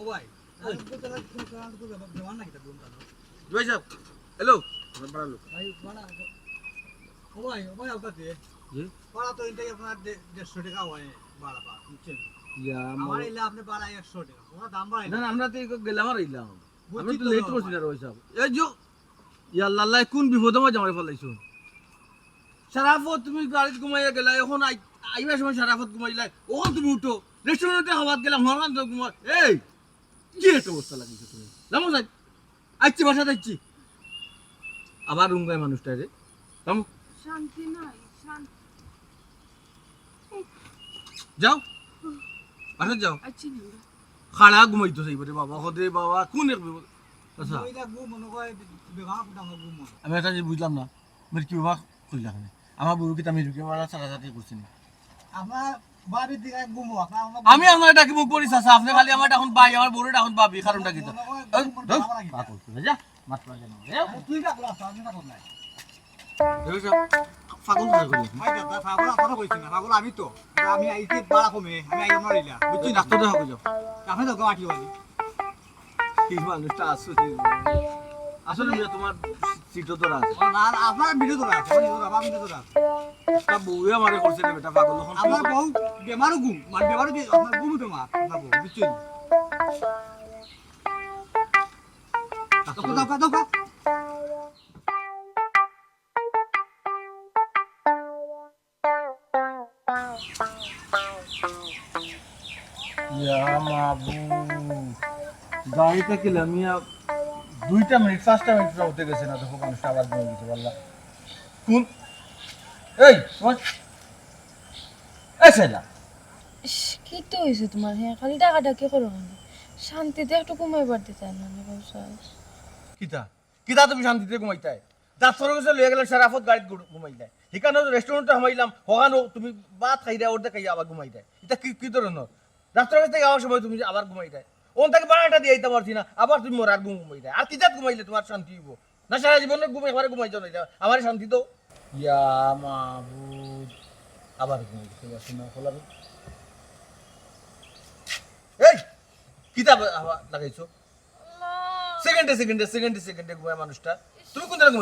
ভাই তো তারা তো দেওয়ান নাকি তা ঘুম তা জয় সাহেব হ্যালো আমার বড় লোক ভাই বানা ও ভাই আউতাতে জি পাড়া তো ইনটাই আপনার 150 টাকা হয় বাড়া পা বুঝছেন ইয়া আমার এলে আপনি বাড়া 100 টাকা ওরা দাম বাড়াই না আমরা তো গেলাম আর আইলাম আমি তো লেট করছি না রয় সাহেব এই যে ইয়া আল্লাহ কোন বিপদে মাঝে আমার ফলাইছো সারাফত তুমি গাড়িতে ঘুমাইয়া গেলা এখন আইবার সময় সারাফত ঘুমাইলা ওখান তুমি উঠো রেস্টুরেন্টে খাবার গেলাম হরমান তো ঘুমা এই কি একটা অবস্থা লাগিয়েছো তুমি জানো যাই আইছি বাসা যাচ্ছি আবার রুমগায় মানুষটা রে জানো শান্তি নাই শান্তি যাও বাসা যাও আচ্ছা না খাড়া ঘুমাইতো সেইবারে বাবা হদে বাবা কোন এক বিপদ আচ্ছা ওইটা ঘুম মনে করে বিবাহ করতে আমার ঘুম মনে আমি এটা যে বুঝলাম না মেরে কি বিবাহ কইলা কেন আমার বুড়ো কি আমি রুকে মারা ছাড়াছাড়ি করছি না আপনার বাড়ির দিকে ঘুম আপনার আমি আমার এটা কি মুখ করি চাচা আপনি খালি আমার এখন ভাই আমার বুড়োটা এখন ভাবি কারণটা কি পাগল করে যা মাত পারে না তুই না বলা আমি না বল নাই দেখো পাগল করে করি ভাই দাদা পাগল আপনারা কইছেন না পাগল আমি তো আমি আইতে বাড়া কমে আমি আইতে মারিলা বুঝছি ডাক্তার দেখা যাও আপনি তো গাঁটি বলি কি মানুষটা আসলে তোমার সিট তো আছে না আপনার ভিডিও তো আছে আমার ভিডিও তো আছে একটা বউয়ে আমারে করছে না বেটা পাগল এখন আমার বউ বেমারও ঘুম মানে বেমারও কি আপনার ঘুম বেমার আপনার বউ বুঝছেন দাও ইয়া মাবু গাড়িটা কি লামিয়া 2টা মিনিট 5টা মিনিট উঠে গেছে না দেখো মানুষটা আবার ঘুমিয়ে গেছে বললা কোন এই তোমার এই সাইলা কি তো হয়েছে তোমার হ্যাঁ খালি টাকাটা কি করো শান্তিতে একটু ঘুমাইবার দিতে না কিতা কিতা তুমি শান্তিতে ঘুমাইতাই ডাক্তার কাছে লয়ে গেলে সারাফত গাড়িতে ঘুমাইতাই এখানে রেস্টুরেন্টে হামাইলাম হগানো তুমি ভাত খাইরা ওরতে খাইয়া আবার ঘুমাইতাই এটা কি ধরনের ডাক্তার কাছে যাওয়ার সময় তুমি আবার ঘুমাইতাই ওন থেকে বাড়াটা দিয়ে দিতে পারছি না আবার তুমি মোর আর ঘুমাইতাই আর কিতা ঘুমাইলে তোমার শান্তি হইব না সারা জীবনে ঘুমাই একবারে ঘুমাইছো না আমার শান্তি তো ইয়া মাবুদ আবার ঘুমাইতে পারছি না খোলাবে এই কিতা লাগাইছো সেকেন্ডে ঘুমায় মানুষটা তুমি কোন জায়গায়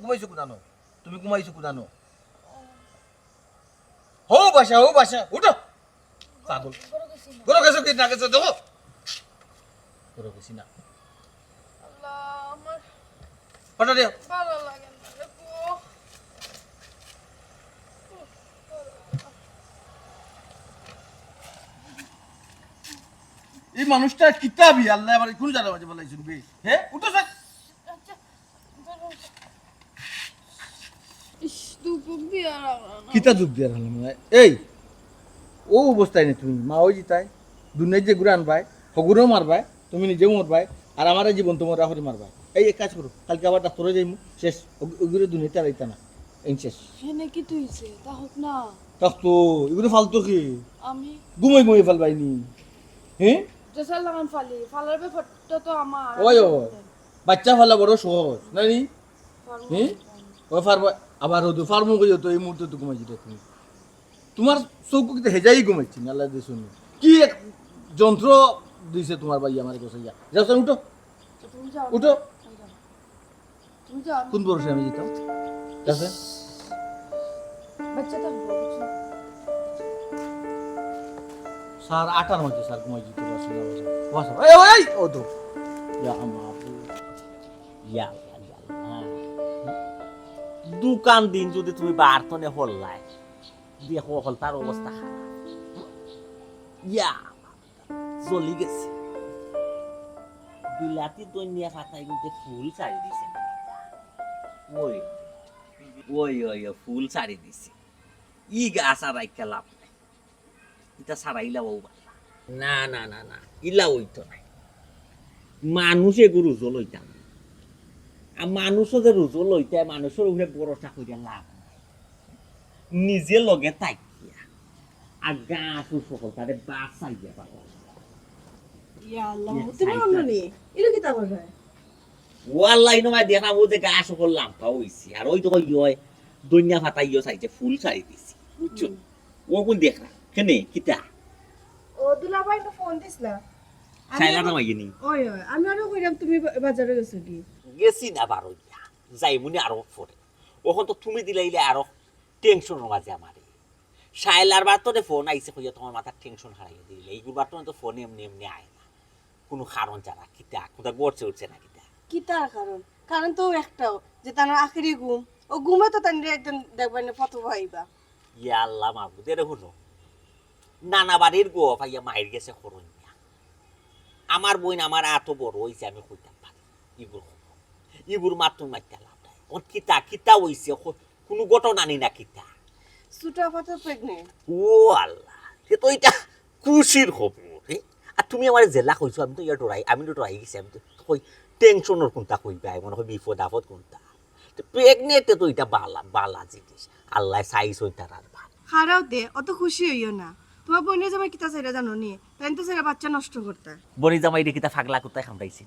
ঘুমাইছো কোদানো তুমি ঘুমাইছো কোদানো হো বাসা উঠো পাগল বড় গেছো কি না গেছো দেখো বড় গেছি না আল্লাহ আমার পাটা দিও ভালো লাগে না রে গো এই মানুষটা কিতাবি আল্লাহ আমার কোন জায়গা বাজে বলাই শুনবি হ্যাঁ উঠো স্যার ইস দুপুর দিয়ে কিতা যুগ দিয়ে রাখলাম এই ও অবস্থায় নেই তুমি মা ওই জিতাই দুনিয়ায় যে ঘুরে আনবাই হগুরও মারবাই তুমি নিজেও মরবাই আর আমার জীবন তোমার রাহরে মারবাই এই এক কাজ করো কালকে আবার ডাক্তারে যাইমু শেষ ওগুলো দুনিয়াতে আর আইতা না এই শেষ হেনে কি তুইছে তা হোক না তো এগুলো ফালতু কি আমি ঘুমাই ফেলবাইনি হ্যাঁ জেসাল লাগান ফালার ব্যাপারটা তো আমার ওই বাচ্চা ফালা বড় সহজ নানি হ্যাঁ ওই ফার্ম আবার হতো ফার্মও গিয়ে তো এই মুহূর্তে তো ঘুমাইছি তুমি তোমার চৌকো কিন্তু হেজাই ঘুমাইছি আল্লাহ দিয়ে শুনি কি এক যন্ত্র দিছে তোমার ভাই আমার কাছে যাও স্যার উঠো তুমি যাও উঠো তুমি যাও কোন বরসে আমি যেতাম আছে বাচ্চা থাকবো স্যার 8টার মধ্যে স্যার ঘুমাই যেতে পারছি না বসো এই ও তো ইয়া মাবু ইয়া দোকান দিন যদি তুমি বারতনে হল্লাই দেখো হল তার অবস্থা খারাপ ইয়া জ্বলি গেছে বিলাতি দনিয়া ফাটাই কিন্তু ফুল ছাড়ি দিছে ওই ওই ওই ফুল ছাড়ি দিছে ই গাছ আর রাইখা লাভ নাই এটা ছাড়াইলা বউ না না না না ইলা ওইতো নাই মানুষে গরু জ্বলইতাম আর মানুষও যে রুজো লইতে মানুষের উপরে ভরসা করিয়া লাভ নিজে লগে তাকিয়া আর গাছ সকল তারে বাঁচাইয়া পাবো ওয়াল্লাই নমাই দেখাম ও যে গাছ সকল লাম্পা হইছে আর ওই তো কই হয় দনিয়া ফাটাইও চাইছে ফুল ছাড়ি দিছি বুঝছো ও কোন দেখরা কেনে কিতা ও দুলাভাই তো ফোন দিছলা সাইলা না মাইনি ওই ওই আমি আরো কইরাম তুমি বাজারে গেছো কি গেছি না বারো যাইমুনি আরো পরে ওখন তো তুমি দিলাইলে আরো টেনশনের মাঝে আমারে সাইলার বার তোরে ফোন আইছে কইয়া তোমার মাথার টেনশন হারাইয়া দিলে এইগুলো তো ফোন এমনি এমনি আয় না কোনো কারণ ছাড়া কিতা কোথা গড়ছে উঠছে না কিতা কি তার কারণ তো একটাও যে তার আখেরি ঘুম ও ঘুমে তো তার একদিন দেখবেন ফটো ভাইবা ইয়া আল্লাহ মাহবুদ এর হলো নানা বাড়ির গো ভাইয়া মায়ের গেছে করুন আমার বোন আমার এত বড় হইছে আমি কইতাম পারি ইগুর মাত্র মাইতা লাভ নাই ওর কিতা হইছে কোনো ঘটনা নি না কিতা সুটা ফটো প্রেগনেন্ট ও আল্লাহ সে তো এটা খুশির খবর আর তুমি আমার জেলা কইছো আমি তো আমি তো ডরাই গেছি আমি তো কই টেনশনের কোনটা কইবা মনে হয় বিপদ আপদ কোনটা প্রেগনেন্টে তো এটা বালা জিনিস আল্লাহ সাইজ হই তার আর ভাল খারাও দে অত খুশি হইও না তোমার বোনের জামাই কিতা চাইরা জানো নি তাই তো সেরা বাচ্চা নষ্ট করতা বনি জামাই রে কিতা ফাগলা কুত্তায় খামড়াইছি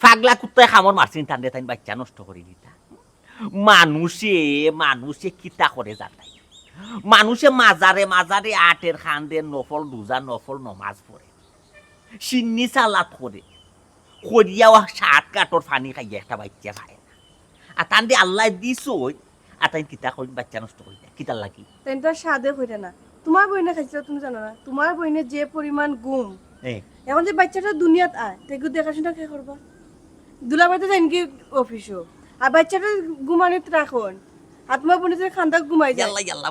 ফাগলা কুত্তায় খামর মারছিন টান তাই বাচ্চা নষ্ট করে দিতা মানুষে কিতা করে জানাই মানুষে মাজারে আটের খান্দের নফল দুজা নফল নমাজ পড়ে সিন্নি সালাত করে করিয়াও সাত কাটর ফানি খাইয়া একটা বাচ্চা খায় না আর টান দিয়ে আল্লাহ দিছ আর তাই কিতা করি বাচ্চা নষ্ট করি কিতার লাগি তাই তো সাদে হইতা না তোমার বইনে খাইছিল তুমি জানো না তোমার বইনে যে পরিমাণ গুম এখন যে বাচ্চাটা দুনিয়াত আয় তেগু দেখাশোনা কে করবা দুলাবাইতে যাইন কি অফিসও আর বাচ্চাটা ঘুমানিত রাখুন আর তোমার বোনে যে খান্দা ঘুমাই যায় আল্লাহ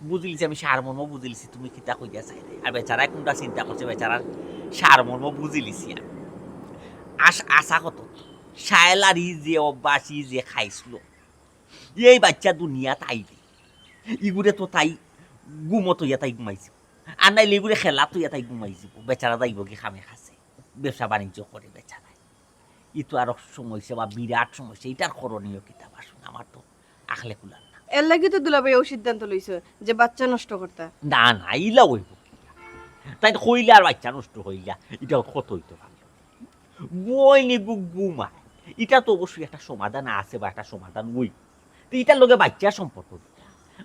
বুঝলিছি আমি সারমর্ম বুঝলিছি তুমি কিতা কইয়া চাই আর বেচারা কোনটা চিন্তা করছে বেচারার সারমর্ম বুঝলিছি আশা কত সায়লারি যে অভ্যাসী যে খাইছিল এই বাচ্চা দুনিয়াত আইবে ইগুরে তো তাই গুমতো ইয়া তাই ঘুমাইছিল আর নাইলে ইগুরে খেলা তো ইয়া তাই ঘুমাইছিল বেচারা যাইব কি খামে খাসে ব্যবসা বাণিজ্য করে বেচারা ইতো আরো সমস্যা বা বিরাট সমস্যা এটার করণীয় কিতাব আসুন আমার তো আখলে কুলার না এর লাগি তো দুলাভাই ও সিদ্ধান্ত লইছে যে বাচ্চা নষ্ট করতা না ইলা হইব তাই তো হইলে আর বাচ্চা নষ্ট হইলা এটা কত হইতে পারল বই নিবু গুমায় এটা তো অবশ্যই একটা সমাধান আছে বা একটা সমাধান ওই তো এটার লগে বাচ্চা সম্পর্ক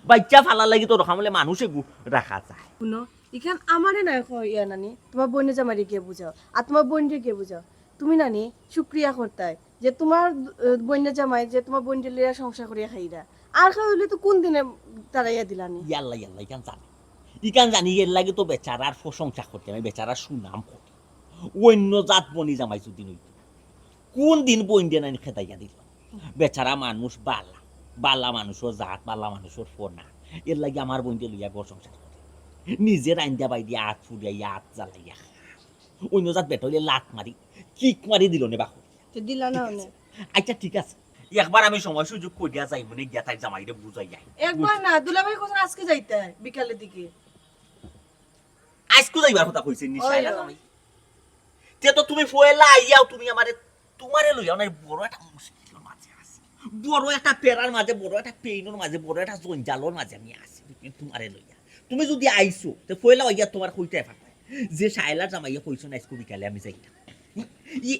বাচ্চা ফালা লাগি তো রকম মানুষে রাখা যায় শুনো ইখান আমারে না ইয়া নানি তোমার বোনে জামাইরে গিয়ে বুঝাও আর তোমার বোনকে গিয়ে বুঝাও তুমি নানি শুক্রিয়া করতাই যে তোমার বোনের জামাই যে তোমার বোনকে লিয়া সংসার করিয়া খাইরা আর খাইলে তো কোন দিনে তারাইয়া দিলানি ইয়াল্লা ইকান জানি এর লাগে তো বেচারার প্রশংসা করতে আমি বেচারার সুনাম করি অন্য জাত বনি জামাই যদি নইত কোন দিন বইন দিয়ে নানি খেতাইয়া দিল বেচারা মানুষ বালা মানুষের জাত বালা মানুষের ফোনা এর লাগে আমার বইন দিয়ে লইয়া ঘর সংসার করে নিজের আইন্দা বাই দিয়ে আত ফুড়িয়া আত জ্বালাইয়া অন্য জাত বেটলে লাত মারি কিক মারি দিল নে বাকু দিলা না আচ্ছা ঠিক আছে একবার আমি সময় সুযোগ কইয়া যাই মনে গিয়া তাই জামাইরে বুঝাই যাই একবার না দুলাভাই কোন আজকে যাইতে বিকালের দিকে আজকে যাইবার কথা কইছেন নি সাইলা জামাই তে তো তুমি ফয়লা আইয়াও তুমি তোমারে লইয়া না বড় একটা মুশকিল মাঝে আছে বড় একটা পেরার মাঝে বড় একটা পেইনের মাঝে বড় একটা জঞ্জালের মাঝে আমি আছি তোমারে লইয়া তুমি যদি আইছো তে ফয়লা আইয়া তোমার কইতে পারবে যে সাইলা জামাইয়া কইছো না আজকে বিকালে আমি যাইতাম ই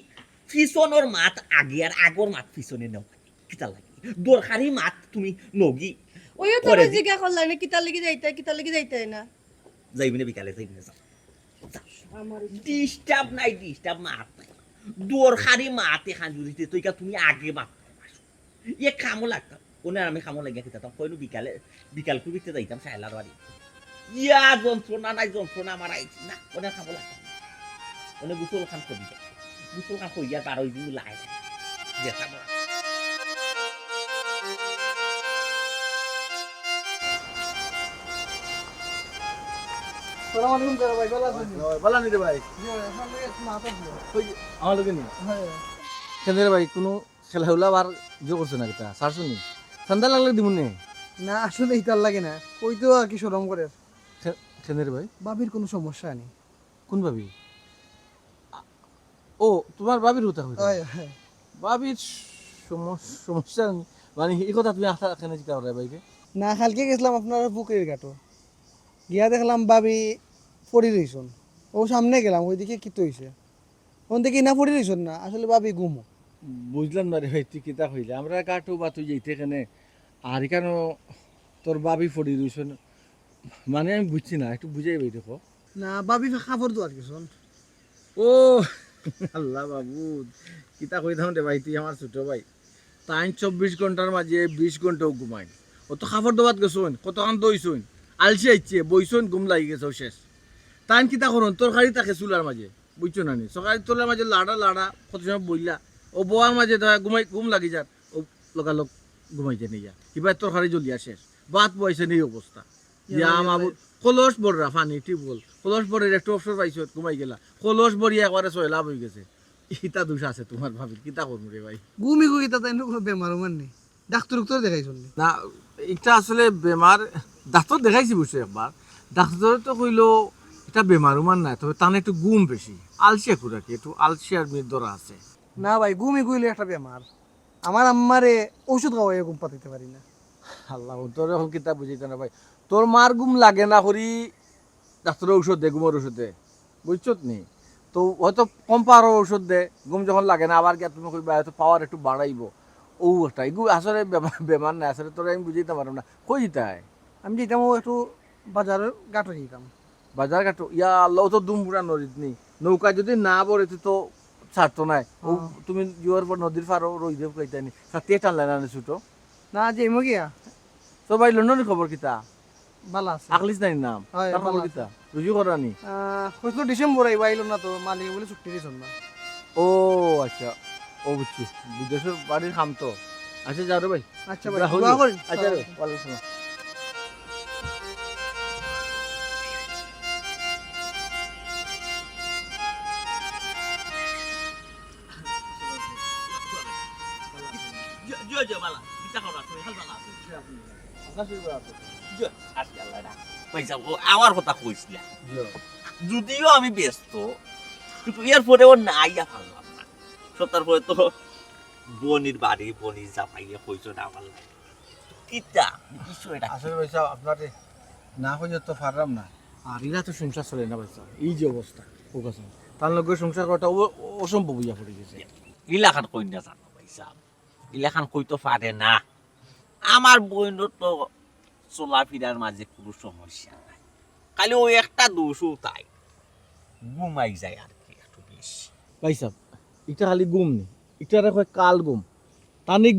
ফিসনের মাত আগে আর আগর মাত ফিসনে নাও কিতা লাগে দরকারি মাত তুমি নগি ওইও তো জিজ্ঞাসা করলাই না কিতা লাগি যাইতে না যাইবনে বিকালে যাইবনে যাও আমার ডিস্টার্ব মাত নাই দরকারি মাত এখান জুড়িতে তো তুমি আগে মাত এ কামো লাগতাম ওনার আমি কামো লাগিয়া কিতা কইনো বিকাল কুবিতে যাইতাম সাইলার বাড়ি ইয়া যন্ত্রণা আমার আইছি না ওনার কামো লাগতাম ওনে গুসল খান করি যায় গুসল খান কইয়া 12 দিন লাই যেটা বড় সালামালাইকুম করে ভাই ভালো আছেন বলা নি রে ভাই আমার লোকে নি কেন রে ভাই কোনো খেলাধুলা আর জো করছে না কিতা সারছুনি ঠান্ডা লাগলে দিমুন নে না আসলে ইতার লাগে না কইতো আর কি শরম করে কেন রে ভাই বাবির কোনো সমস্যা নেই কোন ভাবি ও তোমার বাবির কথা হইতো বাবির সমস্যা মানে এই কথা তুমি আশা কেন জিজ্ঞাসা করে ভাইকে না কালকে গেছিলাম আপনার পুকুরের ঘাটও গিয়া দেখলাম বাবি পড়ি রইছন ও সামনে গেলাম ওইদিকে কি তো হইছে ওন দেখি না পড়ি রইছন না আসলে বাবি ঘুমো বুঝলাম না রে ভাই তুই কিতা কইলে আমরা কাটো বা তুই যাইতে কেনে আর কেন তোর বাবি পড়ি রইছন মানে আমি বুঝছি না একটু বুঝাই ভাই দেখো না বাবি কাপড় দোয়ার গেছন ও আল্লাহ বাবু কিতা কই থাম দে ভাই তুই আমার ছোট ভাই তাই 24 ঘন্টার মাঝে 20 ঘন্টাও ঘুমাই ও তো খাবার দাবার গেছুন কতক্ষণ দইছুন আলসি আইছে বইছুন ঘুম লাগি গেছে শেষ তাই কিতা করুন তরকারি থাকে চুলার মাঝে বুঝছো না নি সকালে তোলার মাঝে লাড়া লাড়া কত সময় বইলা ও বোয়ার মাঝে ঘুম লাগি যার ও লগালগ ঘুমাইছে নিয়া কিবা তরকারি জ্বলিয়া শেষ ভাত বইছে এই অবস্থা ইয়া মাবু কলস বড়রা পানি টিউবওয়েল কলস বড়ের একটু অবসর পাইছো ঘুমাই গেলা কলস বড়িয়া একবারে সয়লাভ হয়ে গেছে ইটা দোষ আছে তোমার ভাবি কিতা করবো রে ভাই ঘুমি ঘুমি তা তাই কোনো বেমার উমার নেই ডাক্তার উত্তর দেখাই চললি না এটা আসলে বেমার ডাক্তার দেখাইছি বুঝছো একবার ডাক্তার তো কইলো এটা বেমার উমার নাই তবে তার একটু ঘুম বেশি আলসিয়া খুঁড়াকি একটু আলসিয়ার মেয়ের ধরা আছে না ভাই ঘুমি ঘুইলে একটা বেমার আমার আম্মারে ওষুধ খাওয়াই ঘুম পাতাইতে পারি না আল্লাহ তোর এখন কিতা বুঝাইতে না ভাই তোর মার ঘুম লাগে না করি ডাক্তারের ঔষধ দে ঘুমের ওষুধ দে বুঝছো নি তো হয়তো কম পাওয়ার ওষুধ দে ঘুম যখন লাগে না আবার গিয়ে তুমি কইবা হয়তো পাওয়ার একটু বাড়াইব ও একটা এগুলো আসলে বেমার নাই আসলে তোর আমি বুঝাইতে পারব না কই দিতাই আমি যেতাম ও একটু বাজারের গাটো যেতাম বাজার ঘাটো ইয়া আল্লাহ তো দুম পুরা নদীত নি নৌকা যদি না পড়ে তো ছাড়তো নাই ও তুমি জোয়ার পর নদীর পারও রই দেব কইতানি সাথে টানলে না ছুটো না যে গিয়া তো ভাই লন্ডনের খবর কিতা ভালো আছে আকলিস নাই নাম হয়, তার খবর ভালো কিতা রুজু করানি হয়তো ডিসেম্বর আইবা আইলো না তো মালিক বলে ছুটি দিয়েছেন না ও আচ্ছা ও বুঝছি বিদেশের বাড়ির খাম তো আচ্ছা যাও রে ভাই আচ্ছা ভাই রাহুল। দোয়া করেন আচ্ছা রে ওয়ালাইকুম আসসালাম আমার কথা কইছিল যদিও আমি ব্যস্ত কিন্তু এরপরেও না আইয়া ভাবলাম না সত্তার পরে তো বনির বাড়ি বনির জামাইয়ে কইছো না আমার লাগে কিতা বিষয়টা আসলে ভাই সাহেব আপনার না হয়ে তো পারলাম না আর এরা তো সংসার চলে না ভাই সাহেব এই যে অবস্থা ও কাছে তার লগে সংসার করাটা অসম্ভব হইয়া পড়ে গেছে ইলাখান কই না জানো ভাই সাহেব ইলাখান কই তো পারে না আমার বইনের তো চলাফেরার মাঝে কোনো সমস্যা নাই খালি ওই একটা দোষও তাই ঘুমাই যায় আর কি একটু বেশি ভাই সাহেব এটা খালি গুম নেই এটা কয় কাল গুম তার নেই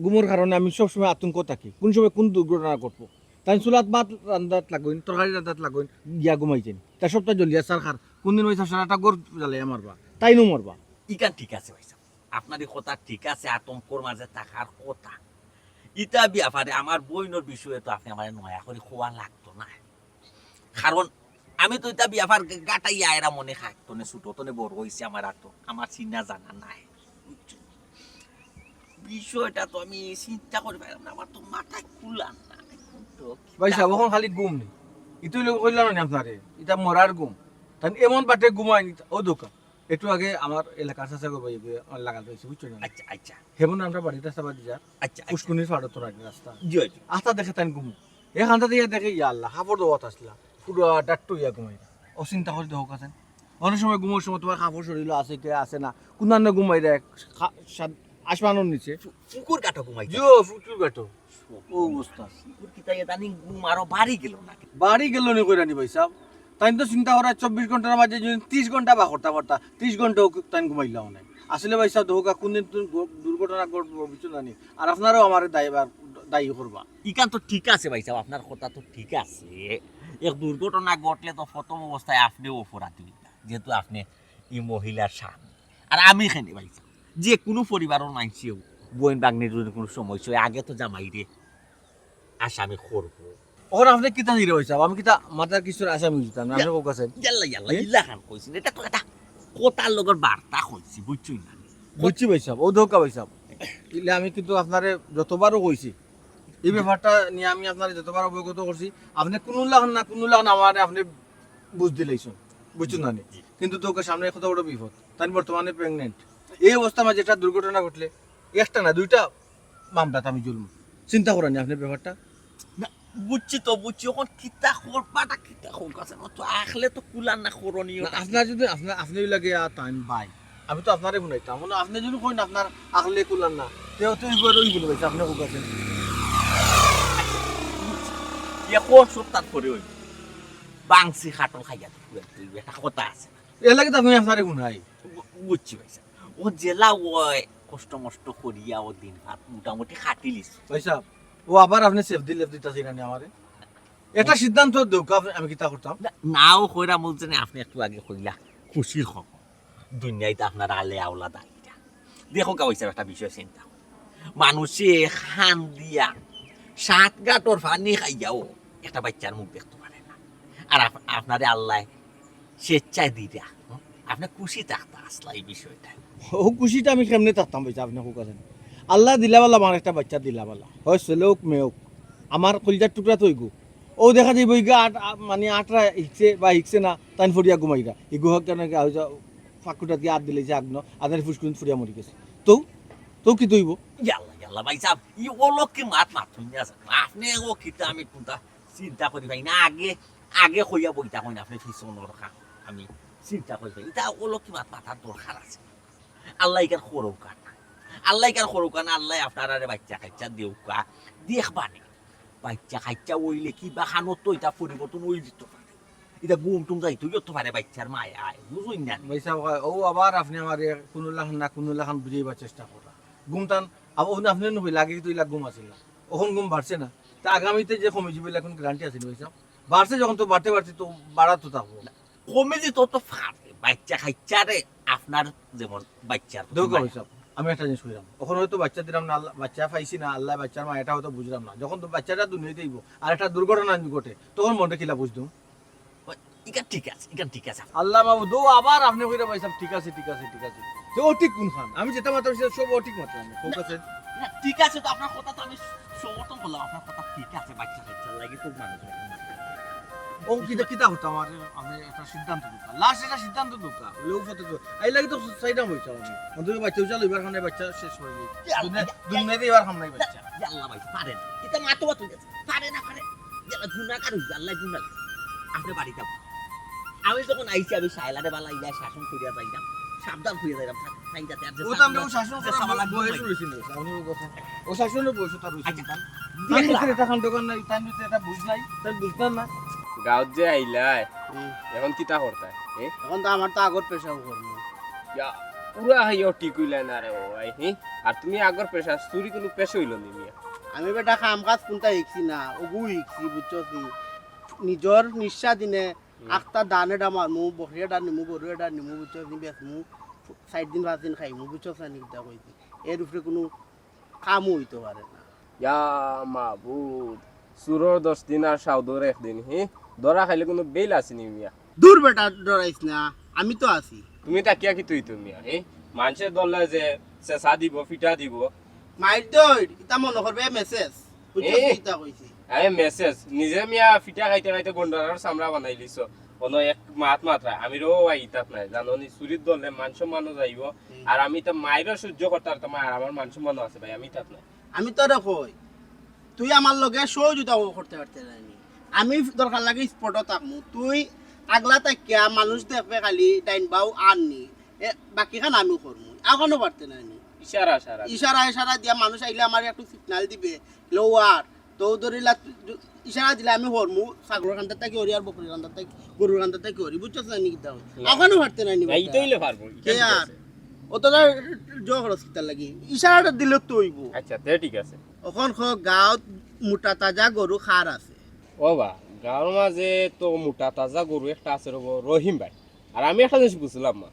গুমের কারণে আমি সবসময় আতঙ্ক থাকি কোন সময় কোন দুর্ঘটনা ঘটবো তাই চুলাত ভাত রান্দাত লাগুন তরকারি রান্দাত লাগুন গিয়া ঘুমাইছেন তার সপ্তাহ জ্বলিয়া সার খার কোনদিন ওই সারাটা গড় জ্বালাই মারবা তাই নো মারবা ইকান ঠিক আছে ভাই সাহেব আপনার এই কথা ঠিক আছে আতঙ্কর মাঝে থাকার কথা ইটা ব্যাপারে আমার বইনের বিষয়ে তো আপনি আমার নয়া করে খোয়া লাগতো না কারণ আমি তো এটা ব্যাপার গাটাই আয়রা মনে খাকতো না ছোট তো বড় হয়েছে আমার আর তো আমার চিন্তা জানা নাই বিষয়টা তো আমি চিন্তা করে পারলাম না আমার তো মাথায় কুলান না ভাই সাহেব এখন খালি গুম নেই ইতুই লোক কইলাম না আপনারে এটা মরার গুম তাই এমন বাটে ঘুমাই ও দোকান একটু আগে আমার এলাকার চাষা করবো লাগাতে হয়েছে বুঝছো না আচ্ছা আচ্ছা হেমন আমরা বাড়িটা চাপা দিয়ে যার আচ্ছা পুষ্কুনির ফাড়ো তোর আগে রাস্তা জি জি আস্তা দেখে তাই ঘুমু এখানটা দিয়ে দেখে ইয়া আল্লাহ হাফড় দোয়াত আসলা পুরো ডাট্টু ইয়া ঘুমাই ও চিন্তা করে দেহ কাছেন অনেক সময় ঘুমোর সময় তোমার কাপড় শরীর আছে কে আছে না কোন ঘুমাই দেয় আসমানোর নিচে পুকুর কাটো ঘুমাই জিও ফুটুর গাটো ও অবস্থা পুকুর কি তাই জানি ঘুম আরো বাড়ি গেল না বাড়ি গেল নি কইরানি ভাই সাহেব তাই তো চিন্তা করা 24 ঘন্টার মাঝে যদি 30 ঘন্টা বা করতে পারতা 30 ঘন্টাও তাই ঘুমাইলাম না আসলে ভাই সাহেব দোকা কোনদিন দুর্ঘটনা ঘটবো বুঝছো না আর আপনারাও আমার দায়ী করবা ইকান তো ঠিক আছে ভাই সাহেব আপনার কথা তো ঠিক আছে এক দুর্ঘটনা ঘটলে তো প্রথম অবস্থায় আপনিও অপরাধী হইবা যেহেতু আপনি এই মহিলার স্বামী আর আমি এখানে ভাই সাহেব যে কোনো পরিবারের মানুষেও বোন বাগনির যদি কোনো সমস্যা হয় আগে তো জামাই রে আসামি করবো ওখানে আপনি কিতা দিলে ভাই সাহেব আমি কিতা মাথার কিছুর আসামি বুঝতাম না আপনি কোক আছেন ইয়াল্লা ইয়াল্লা ইল্লাখান কইছেন এটা তো একটা কোতার লগর বার্তা কইছি বুঝছই না বুঝছি ভাই সাহেব ও ধোকা ভাই সাহেব ইলে আমি কিন্তু আপনারে যতবারও কইছি এই ব্যাপারটা নিয়ে আমি আপনারে যতবার অবগত করছি আপনি কোনো লাগান আমার আপনি বুঝ দিলেইছেন বুঝছেন না কিন্তু তোকে সামনে কত বড় বিপদ তাই বর্তমানে প্রেগনেন্ট এই অবস্থা মাঝে একটা দুর্ঘটনা ঘটলে একটা না দুইটা মামলাতে আমি জুলম চিন্তা করেন আপনি ব্যাপারটা বুঝছি তো বুঝছি এখন কিতা করবাটা কিতা করছে তো আখলে তো কুলার না করণীয় আপনার যদি আপনি লাগে টাইম বাই আমি তো আপনারে শুনাইতাম আপনি যদি কইন আপনার আগলে কুলার না তেও তো ওই বলে ভাই আপনি কোক আছেন এখন সব তার করে হইল বাংসি খাটল খাইয়া তুই একটা কথা আছে এর লাগে তো আমি আপনারে শুনাই বুঝছি ভাইসা ও জেলা ওই কষ্ট মষ্ট করিয়া ও দিন ভাত মোটামুটি খাটি লিস পয়সা ও আবার আপনি সেফ দিলে দিতা চিনানি আমারে এটা সিদ্ধান্ত দেউক আমি কিতা করতাম নাও কইরা বলছেন আপনি একটু আগে কইলা খুশির খবর দুনিয়ায় তো আপনার আলে আওলা দাঁড়িয়ে দেখো গাইছে একটা বিষয় চিন্তা মানুষে খান দিয়া 7 গাঁটর পানি খাইয়াও একটা বাচ্চার মুখ দেখতে পারে না আর আপনারে আল্লাহ স্বেচ্ছায় দিয়া আপনি খুশি থাকতে আসলা এই বিষয়টা ও খুশিটা আমি কেমনে থাকতাম পয়সা আপনি হোক আছেন আল্লাহ দিলাবালা আমার একটা বাচ্চা দিলাবালা হয় ছেলে হোক মেয়ে হোক আমার কলিজার টুকরা তো ইগু ও দেখা যায় বইগা মানে আটরা হিকছে বা হিকছে না তাই ফরিয়া ঘুমাইরা ইগু হোক কেন ফাঁকুটা দিয়ে আট দিলে যে আগ্ন আদার ফুসকুন ফরিয়া মরি গেছে তো কি তৈব ইয়াল্লা ইয়াল্লা ভাই সাহেব ই ওলোকে মাত মাতুন আছে আপনি ও কিতা আমি কোনটা চিন্তা করি ভাই না আগে কইয়া বইতা কই না আপনি ফিসনের খা আমি চিন্তা করি ভাই এটা ওলোকে মাত মাথার দরকার আছে আল্লাহ ইকার খরৌকা আল্লাহ ইকার খরৌকা না আল্লাহ আপনারা বাচ্চা কাচ্চা দেউকা দেখবানি বাচ্চা কাচ্চা ওইলে কি বা খানত তো এটা পরিবর্তন ওই দিত পারে এটা ঘুম টুম যাইতো যত পারে বাচ্চার মায়া বুঝুই না পয়সা ও আবার আপনি আমার কোনো লাখান না কোনো লাখান বুঝাইবার চেষ্টা করা ঘুমটান আবার আপনি নই লাগে তো ইলা ঘুম আসিল না ওখান ঘুম বাড়ছে না তা আগামীতে যে কমে যাবে এখন গ্যারান্টি আছে পয়সা বাড়ছে যখন তো বাড়তে তো বাড়া তো থাকবো কমে যে তো ফাটে বাচ্চা খাইচারে আপনার যেমন বাচ্চার দেখো হিসাব আমি একটা জিনিস কইলাম ওখানে হয়তো বাচ্চা দিলাম না বাচ্চা পাইছি না আল্লাহ বাচ্চার মা এটা হয়তো বুঝলাম না যখন তো বাচ্চাটা দুনিয়াতে আইব আর একটা দুর্ঘটনা ঘটে তখন মনটা কিলা বুঝতাম ইকান ঠিক আছে আল্লাহ মাহবুদ আবার আপনি কইরা পাইছাম ঠিক আছে তো ও ঠিক কোন খান আমি যেটা মাত্র সব ও ঠিক মাত্র ঠিক আছে না ঠিক আছে তো আপনার কথা তো আমি সমর্থন করলাম আপনার কথা ঠিক আছে বাচ্চা কাচ্চা লাগে খুব মানুষ ও কিতা হতো আমার আমি একটা সিদ্ধান্ত দিতাম লাস্ট একটা সিদ্ধান্ত দিতাম লোক হতে তো এই লাগে তো সাইডাম হইছে আমি অন্তত বাচ্চা উচাল এবার খানে বাচ্চা শেষ হয়ে গেছে দুনিয়াতে এবার খাম নাই বাচ্চা আল্লাহ ভাই পারে না এটা মাতো বাত হইছে পারে না যারা গুনাহগার হইছে আল্লাহ গুনাহ আপনি বাড়িতে আমি যখন আইছি আমি সাইলারে বালা ইলা শাসন করিয়া যাইতাম সাবধান হইয়া যাইতাম সাইদাতে আর ও তো আমরা শাসন করা বয়স রইছিল আমি ও শাসনের বয়স তার রইছিল তার এটা খান দোকান নাই তার ভিতরে এটা বুঝ নাই তার বুঝতাম না গাঁৱত যে আহিলাই এখন কিতা করতাই এখন তো আমার তো আগর পেশাও করবো পুরা হাইও ঠিক হইলাই না রে ভাই আর তুমি আগর পেশা চুরি কোনো পেশা হইল নি মিয়া আমি বেটা কাম কাজ কোনটা শিখছি না ওগু শিখছি বুঝছো নিজর নিঃশ্বাস দিনে আখটা দান এটা মারমু বকরি এটা নিমু গরু এটা নিমু বুঝছো বেচমু 4 দিন 5 দিন খাইমু বুঝছো সানি কিতা কইছি এর উপরে কোনো কামও হইতে পারে না ইয়া মাবুদ সুরর 10 দিন আর সাউদর একদিন দরা খাইলে কোনো বেল আছে নি মিয়া দূর বেটা ডরাইস না আমি তো আছি তুমি তাকিয়া কি তুই মিয়া মানুষের দলে যে চেঁচা দিব ফিটা দিব মাইর দইড ইতা মনে করবে মেসেজ বুঝছো কিতা কইছি মেসেজ নিজে মিয়া ফিটা খাইতে খাইতে গন্ডার চামড়া বানাই লিছ কোনো এক মাত মাত্রা আমি রো আইতাত নাই জানো নি চুরির দলে মানুষ যাইব আর আমি তো মায়েরও সহ্য করতে পারতাম আর আমার মানুষ আছে ভাই আমি তাত নাই আমি তো কই তুই আমার লগে সহযোগিতা করতে পারতে নাইনি আমি দরকার লাগে স্পটও থাকমু তুই আগলা তাকিয়া মানুষ দেখবে খালি ডাইন বাউ আননি বাকি খান আমি করমু এখনো পারতে নাইনি ইশারা দিয়া মানুষ আইলে আমার একটু সিগনাল দিবে লোয়ার তো ধরিলা ইশারা দিলে আমি হরমু ছাগলের কান্দার থাকি হরি আর বকরির কান্দার থাকি গরুর কান্দার থাকি হরি বুঝছো নানি কিতা এখনো পারতে নাইনি এই তো হইলে পারবো আর অতটা জো খরচ কিতা লাগি ইশারাটা দিলে তো হইব আচ্ছা তে ঠিক আছে এখন গাঁৱত মোটা তাজা গরু খার আছে ও বা গাঁৱৰ মাঝে তো মোটা তাজা গরু একটা আছে রব রহিম ভাই আর আমি একটা জিনিস বুঝলাম মা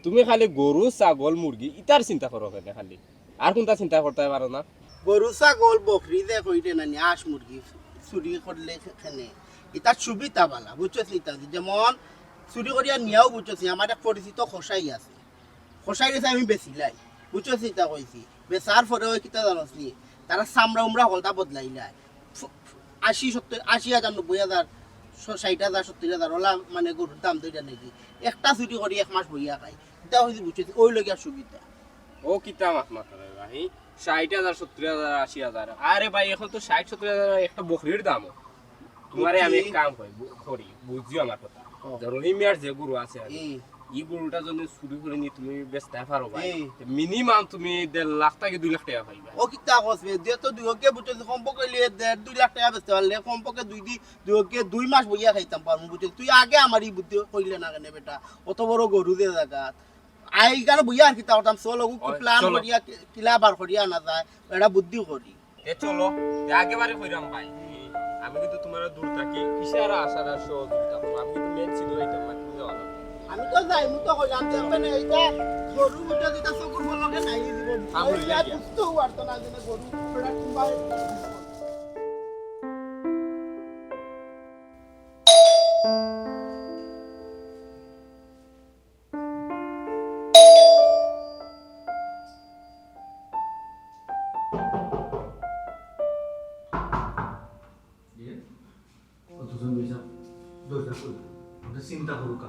তুমি খালি গরু ছাগল মুরগি ইটার চিন্তা করো কেন খালি আর কোনটা চিন্তা করতে পারো না গরু ছাগল বকরি যে কইতে নানি হাঁস মুরগি চুরি করলে এখানে এটা সুবিধা বালা বুঝছস এটা যেমন চুরি করিয়া নিয়াও বুঝছস আমার এক পরিচিত খসাই আছে খসাই গেছে আমি বেচিলাই বুঝছস এটা কইছি বেচার পরে ওই কিতা জানস নি তারা চামড়া উমরা হলতা বদলাইলাই 80,000 90,000 60,000 70,000 ওলা মানে গরুর দাম দুইটা নাকি একটা চুরি করি 1 মাস বইয়া খাই এটা হইছে বুঝছস ওই লগিয়া সুবিধা ও কিতা মাছ মাথা ভাই 60,000 70,000 80,000 আরে ভাই এখন তো 60-70,000 একটা বকরির দাম তোমারে আমি এক কাম করি বুঝিও আমার কথা রহিম মিয়ার যে গরু আছে এই গরুটা যদি চুরি করে নি তুমি বেচতে পারো ভাই এই। মিনিমাম তুমি 1.5 লাখ থেকে 2 লাখ টাকা পাইবা ও কিতা কসবে যে তো দুইকে বুঝতে সম্পর্ক লিয়ে 2 লাখ টাকা বেচতে পারলে সম্পর্কে দুইকে 2 মাস বইয়া খাইতাম পারমু বুঝলি তুই আগে আমার এই বুদ্ধি কইলে না কেন বেটা অত বড় গরু দে জায়গা আই গান বইয়া আর কিতা করতাম চলো প্ল্যান চলো। করিয়া কিলা বার করিয়া না যায় এটা বুদ্ধি করি চলো একেবারে কইরাম ভাই আমি কিন্তু তোমার দূর থাকি ইশারা আশারা সহযোগিতা করবো আমি কিন্তু মেন সিদ্ধ হইতাম না তুমি যাও না আমি তো যাই মু তো কইলাম যে মানে এইটা গরু বুঝতে দিতা চকুর বলকে নাই দিব আমি আমি লইয়া বুঝতে পারতো না যে গরু এটা কিংবা দুজন মিলে দরজা খুলে ওটা চিন্তা করুক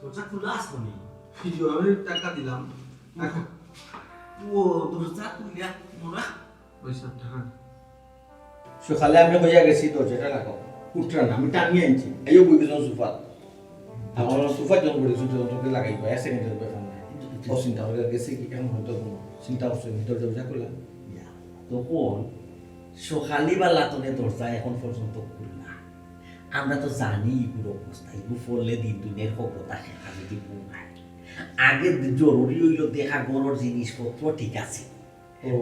দরজা খোলা আসবো নি ভিডিও আমি টাকা দিলাম ও দরজা খুলিয়া মোরা পয়সা টাকা সকালে আমি হইয়া গেছি দরজাটা লাগাও উঠরা না আমি টানিয়ে আনছি আইও বই গেছিলাম সোফা আমার সোফা যখন বলেছি তোকে লাগাইবা 1 সেকেন্ডের ব্যাপার না ও চিন্তা করে গেছে কি কেমন হয়তো চিন্তা করছে দরজা খুললাম তখন সকালবেলা তোনে দরজা এখন পর্যন্ত খুলনা আমরা তো জানি পুরো অবস্থা এগুলো পড়লে দিন দিনের খবর থাকে আমি দিব আগে জরুরি হইল দেখা গরুর জিনিসপত্র ঠিক আছে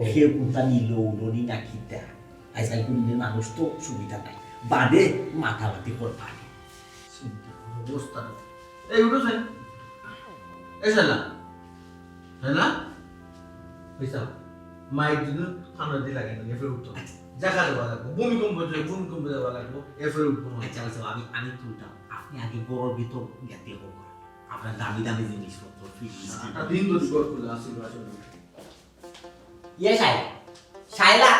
কেউ কোনটা নিল উলনি না খিতা আজকাল কোনো মানুষ তো সুবিধা নাই বাদে মাথাবাতি করবা চিন্তা অবস্থা এই উঠো সাই এই শালা শালা পয়সা মাইক দিন খানা দি লাগে না এফে উঠতো জায়গা দেওয়া লাগবো ভূমিকম্প দেওয়া লাগবো এফে উঠবো আচ্ছা আচ্ছা আমি তুলতাম আপনি আগে গরুর ভিতর গেতে হোক আপনার দামি দামি জিনিসপত্র একটা দিন তো জোর করে আসিল আসলে ইয়ে শাইলা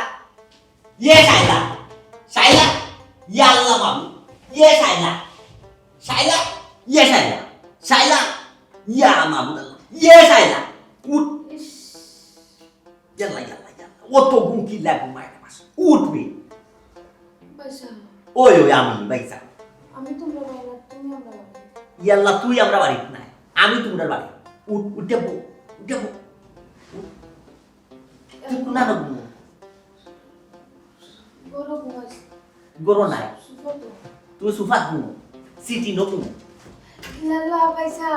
ইয়ে শাইলা ইয়া আল্লাহ মাবু ইয়ে শাইলা ইয়া মাবু ইয়ে শাইলা উঠ ইয়াল্লা ও তো গুমকি লাগু মাইটা মাস উঠবে পয়সা ওই আমি বাইসা আমি তোমরা বাইরে তুমি আমরা বাইরে ইয়াল্লা তুই আমরা বাড়ি নাই আমি তোমরা বাড়ি উঠে বো তুই কোনা নবু গরো ঘুমাস গরো নাই সুফটো তুই সুফাত বু সিটি নবু লাল্লা পয়সা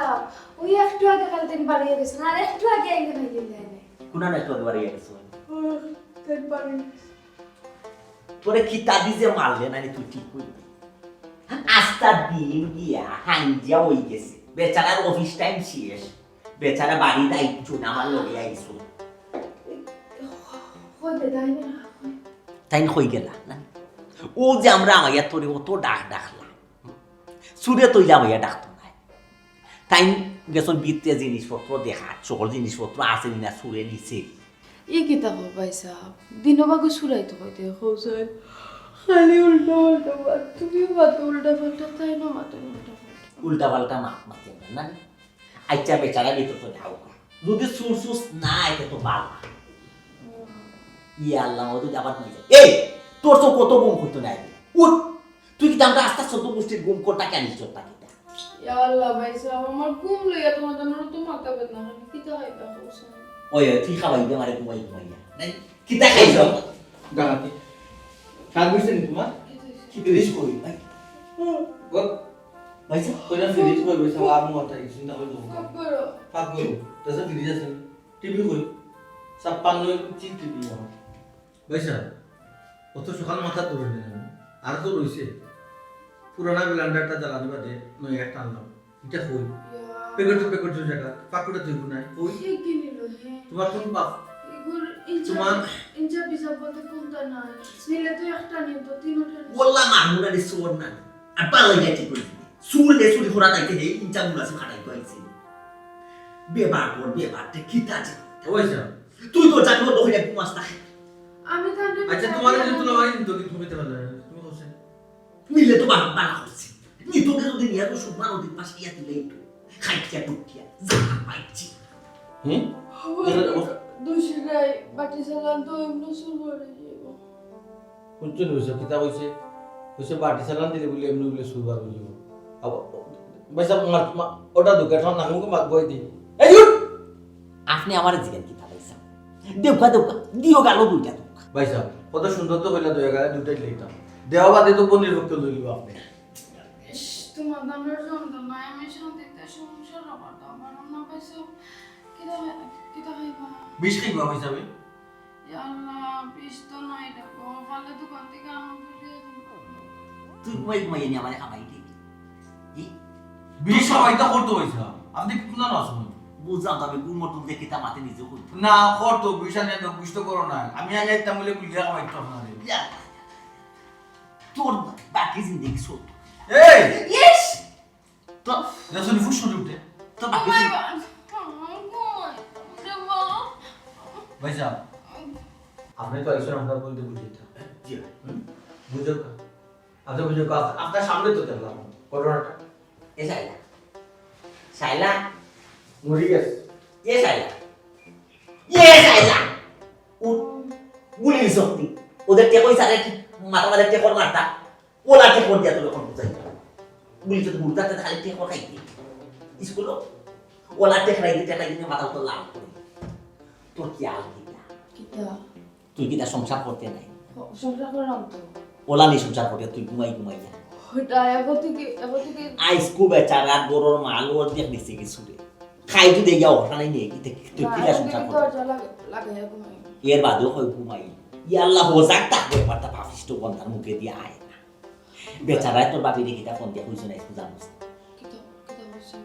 ওই একটু আগে কাল দিন বাড়িয়ে গেছে আর একটু আগে আইলে ভাই দিন দেয় কোনা নাই তোর বাড়ি গেছো তেল পারি তোরে খিতা দিছে মারলে না তুই ঠিক কইলি আস্তা দিন গিয়া হাঞ্জা হই গেছে বেচারার অফিস টাইম শেষ বেচারা বাড়ি দায়িত্ব না আমার লগে আইছো হইবে তাই না তাই হই গেলা না ও যে আমরা আমাইয়া তোরে অত ডাকলাম সুরে তৈলা আমাইয়া ডাকতো না তাই গেছন বিত্তে জিনিসপত্র দেখা সকল জিনিসপত্র আছে না সুরে নিছে ই কিতা হো পয়সা দিনবাগু সুরাইতে হইতে হোসেন খালি উল্টা উল্টা বাত তুমি বাত উল্টা পাল্টা তাই না মাতে উল্টা উল্টা পাল্টা মাতে না আচ্ছা বেচারা ভিতর তো যাও যদি সুরসুস না আইতে তো বাল ইয়া আল্লাহ ও তো যাবার নাই এই তোর তো কত গুম করতে নাই উঠ তুই কি আমরা আস্তে আস্তে গোষ্ঠীর গুম করতা কেন চলতা কিটা ইয়া আল্লাহ পয়সা আমার ঘুম লইয়া তোমার জন্য তো মাথা বেদনা কিতা হইবা হোসেন ওই তুই খাওয়াই দে আমারে ঘুমাইয়া নাই কিতা খাইছো গাহাতি কাজ বুঝছেন তোমার কি দিস কই ভাই গো ভাইসা কইলা ফিরিজ কই বসে আমু মাথা চিন্তা কই দেবো কাপ করো ফাক কই তাসা ফিরিজ আছে টিভি কই সব পান্ন চিন টিভি আমার পয়সা অত সকাল মাথা ধরে নেন আর তো রইছে পুরানা ব্লেন্ডারটা জ্বালা দিবা দে নয় একটা আনলাম এটা কই পেকেট জায়গা পাকুটা তুই নাই কই হে কিনিলো হে তোমার কোন বাপ ইগুর তোমার- ইনচা পিসা বলতে কোনটা না নিলে তো একটা নিও তো তিনটা ওল্লা মামুরা দি সুর না আর পালাই যাইতে কই সুরে সুরে খোরা তাইতে হে ইনচা মুলা সে খাটাই কইছে বেবার তে কিতা আছে পয়সা তুই তো জানো তো হইয়া কুমাস্তা আমি কান্ড আচ্ছা তোমার যে তুলা মারি তো কি ঘুমিতে পারলে তুমি বসে নিলে তো বানা হচ্ছে নি তোকে যদি নিয়া তো সুমান ওদিন পাশে ইয়া দিলে তো খাইয়া টুকিয়া জানা পাইছি হুম দুশি গাই বাটি সালান তো এমন শুরু করে যাব কোনজন হইছে কিতা হইছে হইছে বাটি চালান দিলে বলে এমনি বলে সুরবার হইব ভাইসা ওটা ঢুকে সব নামুকে বই দিই এই উঠ! আপনি আমার জিজ্ঞান কি থাকাইছেন দেউকা দেউকা দিও গেল দুইটা দেউকা ভাইসা কত সুন্দর তো হইলা দয়া গায়ে দুটাই লইতাম দেওয়া বাদে তো পনির ভক্ত লইব আপনি ইস, তোমার দামের যন্ত্রণায় আমি শান্তিতে সংসার আবার দাবার না পাইছো কিটা খাইবা বিষ খাইবা ভাইসা ভাই আল্লাহ বিষ তো নাই দেখো ভালো দোকান থেকে আনো বলে তুই ঘুমাই ঘুমাই নিয়ে আমার খাবাই দিই কি বিষ খাওয়াইতা করতো ভাইসা আপনি কি না আসুন বুঝলাম তবে গুমটুল দেখে তা মাতে নিজে করতো না করতো বিষা নিয়ে বুঝ তো করো না আমি আগে একটা বলে বুঝিয়া খাওয়াইতো আপনার তোর বাকি জিন্দেগি ছোট এই ইয়েস তো যখন ফুস শুরু উঠে তোর বাকি ভাইসা আপনি তো একজন আমরা বলতে বুঝিটা বুঝো আপনি বুঝো আপনার সামনে তো দেখলাম করোনাটা এ সাইলা সাইলা মরি গেছে এ সাইলা ও গুলি শক্তি ওদের কে কই সারে মাথা মাথা কে কর মারতা ওলা কে কর দিয়া তো এখন বুঝাই গুলি তো মুরদাতে খালি কে কর খাইতি স্কুল ওলা কে খাই দিতে মাথা তো লাল করে তোর কি আল কিটা তুই কি তার সংসার করতে নাই সংসার করলাম তো ওলা নি সংসার করতে তুই ঘুমাই যা ওটা এবার থেকে আইসকু বেচারা গরুর মাল ওর দেখ দিছে কিছু রে খাই তুই দেখিয়া ওখানে নিয়ে কি তুই কি তার সংসার করতে দরজা লাগে ঘুমাই এর বাদেও হয় ঘুমাই ইয়াল্লাহ হোজাক থাকবে পারতা ভাবিস তো বন্ধার মুখে দিয়ে আয় না বেচারায় তোর বাপি দেখি তা ফোন দিয়ে কইছো না একটু জানোস কিটা বলছি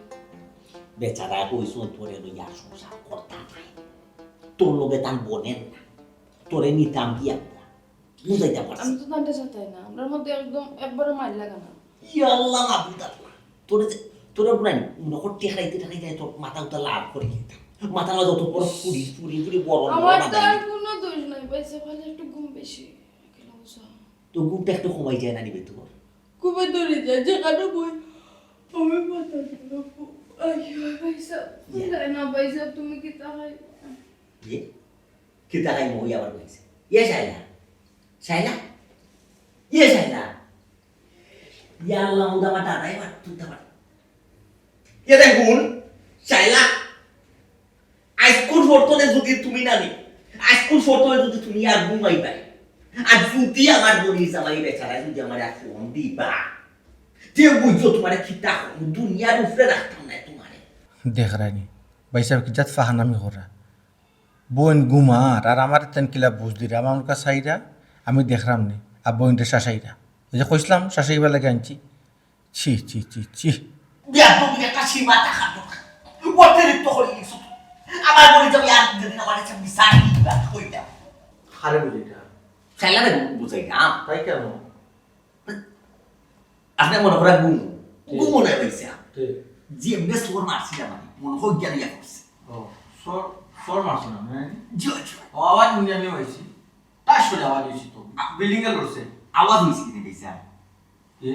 বেচারায় কইছো তোরে লইয়া সংসার করতা নাই তোর লগে তান বনেন না তোরে নিতাম কি একটা বুঝাইতে পারছিস আমি তো জানতে চাই না আমরার মধ্যে একদম একবারে মাইল লাগা না ইয়াল্লাহ মাবুদা তোরে বুড়ানি নকর টেকাইতে তোর মাথা উতা লাভ করে খেতাম মাথা লাগা তো পুরো পুরি বড় আমার তো আর কোনো দোষ নাই পয়সা ভালো একটু ঘুম বেশি কেন বুঝা তো ঘুমটা একটু কমাই যায় না নিবে তোর ঘুমে ধরে যায় যেখানে বই আমি মাথা আইয়ো পয়সা না পয়সা তুমি কি তাহাই ইয়ে কি তাকাই মই আবার কইছে সাইলা সাইলা ইয়াল্লাহ মুদা মাটা তাই বাট তুই তা বাট দেখুন সাইলা আইস্কুল ফটোতে যদি তুমি না নি আইস্কুল ফটোতে যদি তুমি আর ঘুমাই পাই আর যদি আমার বলি জামাই বেচারা যদি আমার এক ফোন দিবা তে বুঝছো তোমার খিতা দুনিয়ার উপরে রাখতাম না তোমারে দেখ রানি ভাইসা কি জাত ফাহানামি করা বোন গুমার আর আমার তেন কিলা বুঝ দিরা আমার কাছে সাইরা আমি দেখলাম নি আর বোনটা শাসাইরা ওই যে কইসলাম শাসাইবার লাগে আনছি ছি বিয়া তুমি একটা সীমা থাকা দরকার অতিরিক্ত করে গেছো আমার বলি যাবি আর যদি আমার কাছে বিচার দিবা কইটা হারে বুঝিটা সাইলা না বুঝাই না তাই কেন আপনি মনে করেন গুম মনে হয়েছে ঠিক যে এমনি সোর মারছি মানে মনে হয় জ্ঞান ইয়া করছে ও সর মারছো না মানে জয় আওয়াজ শুনি আমি হয়েছি তার সরে আওয়াজ হয়েছি তো বিল্ডিং এ লড়ছে আওয়াজ হয়েছে কিনে গেছে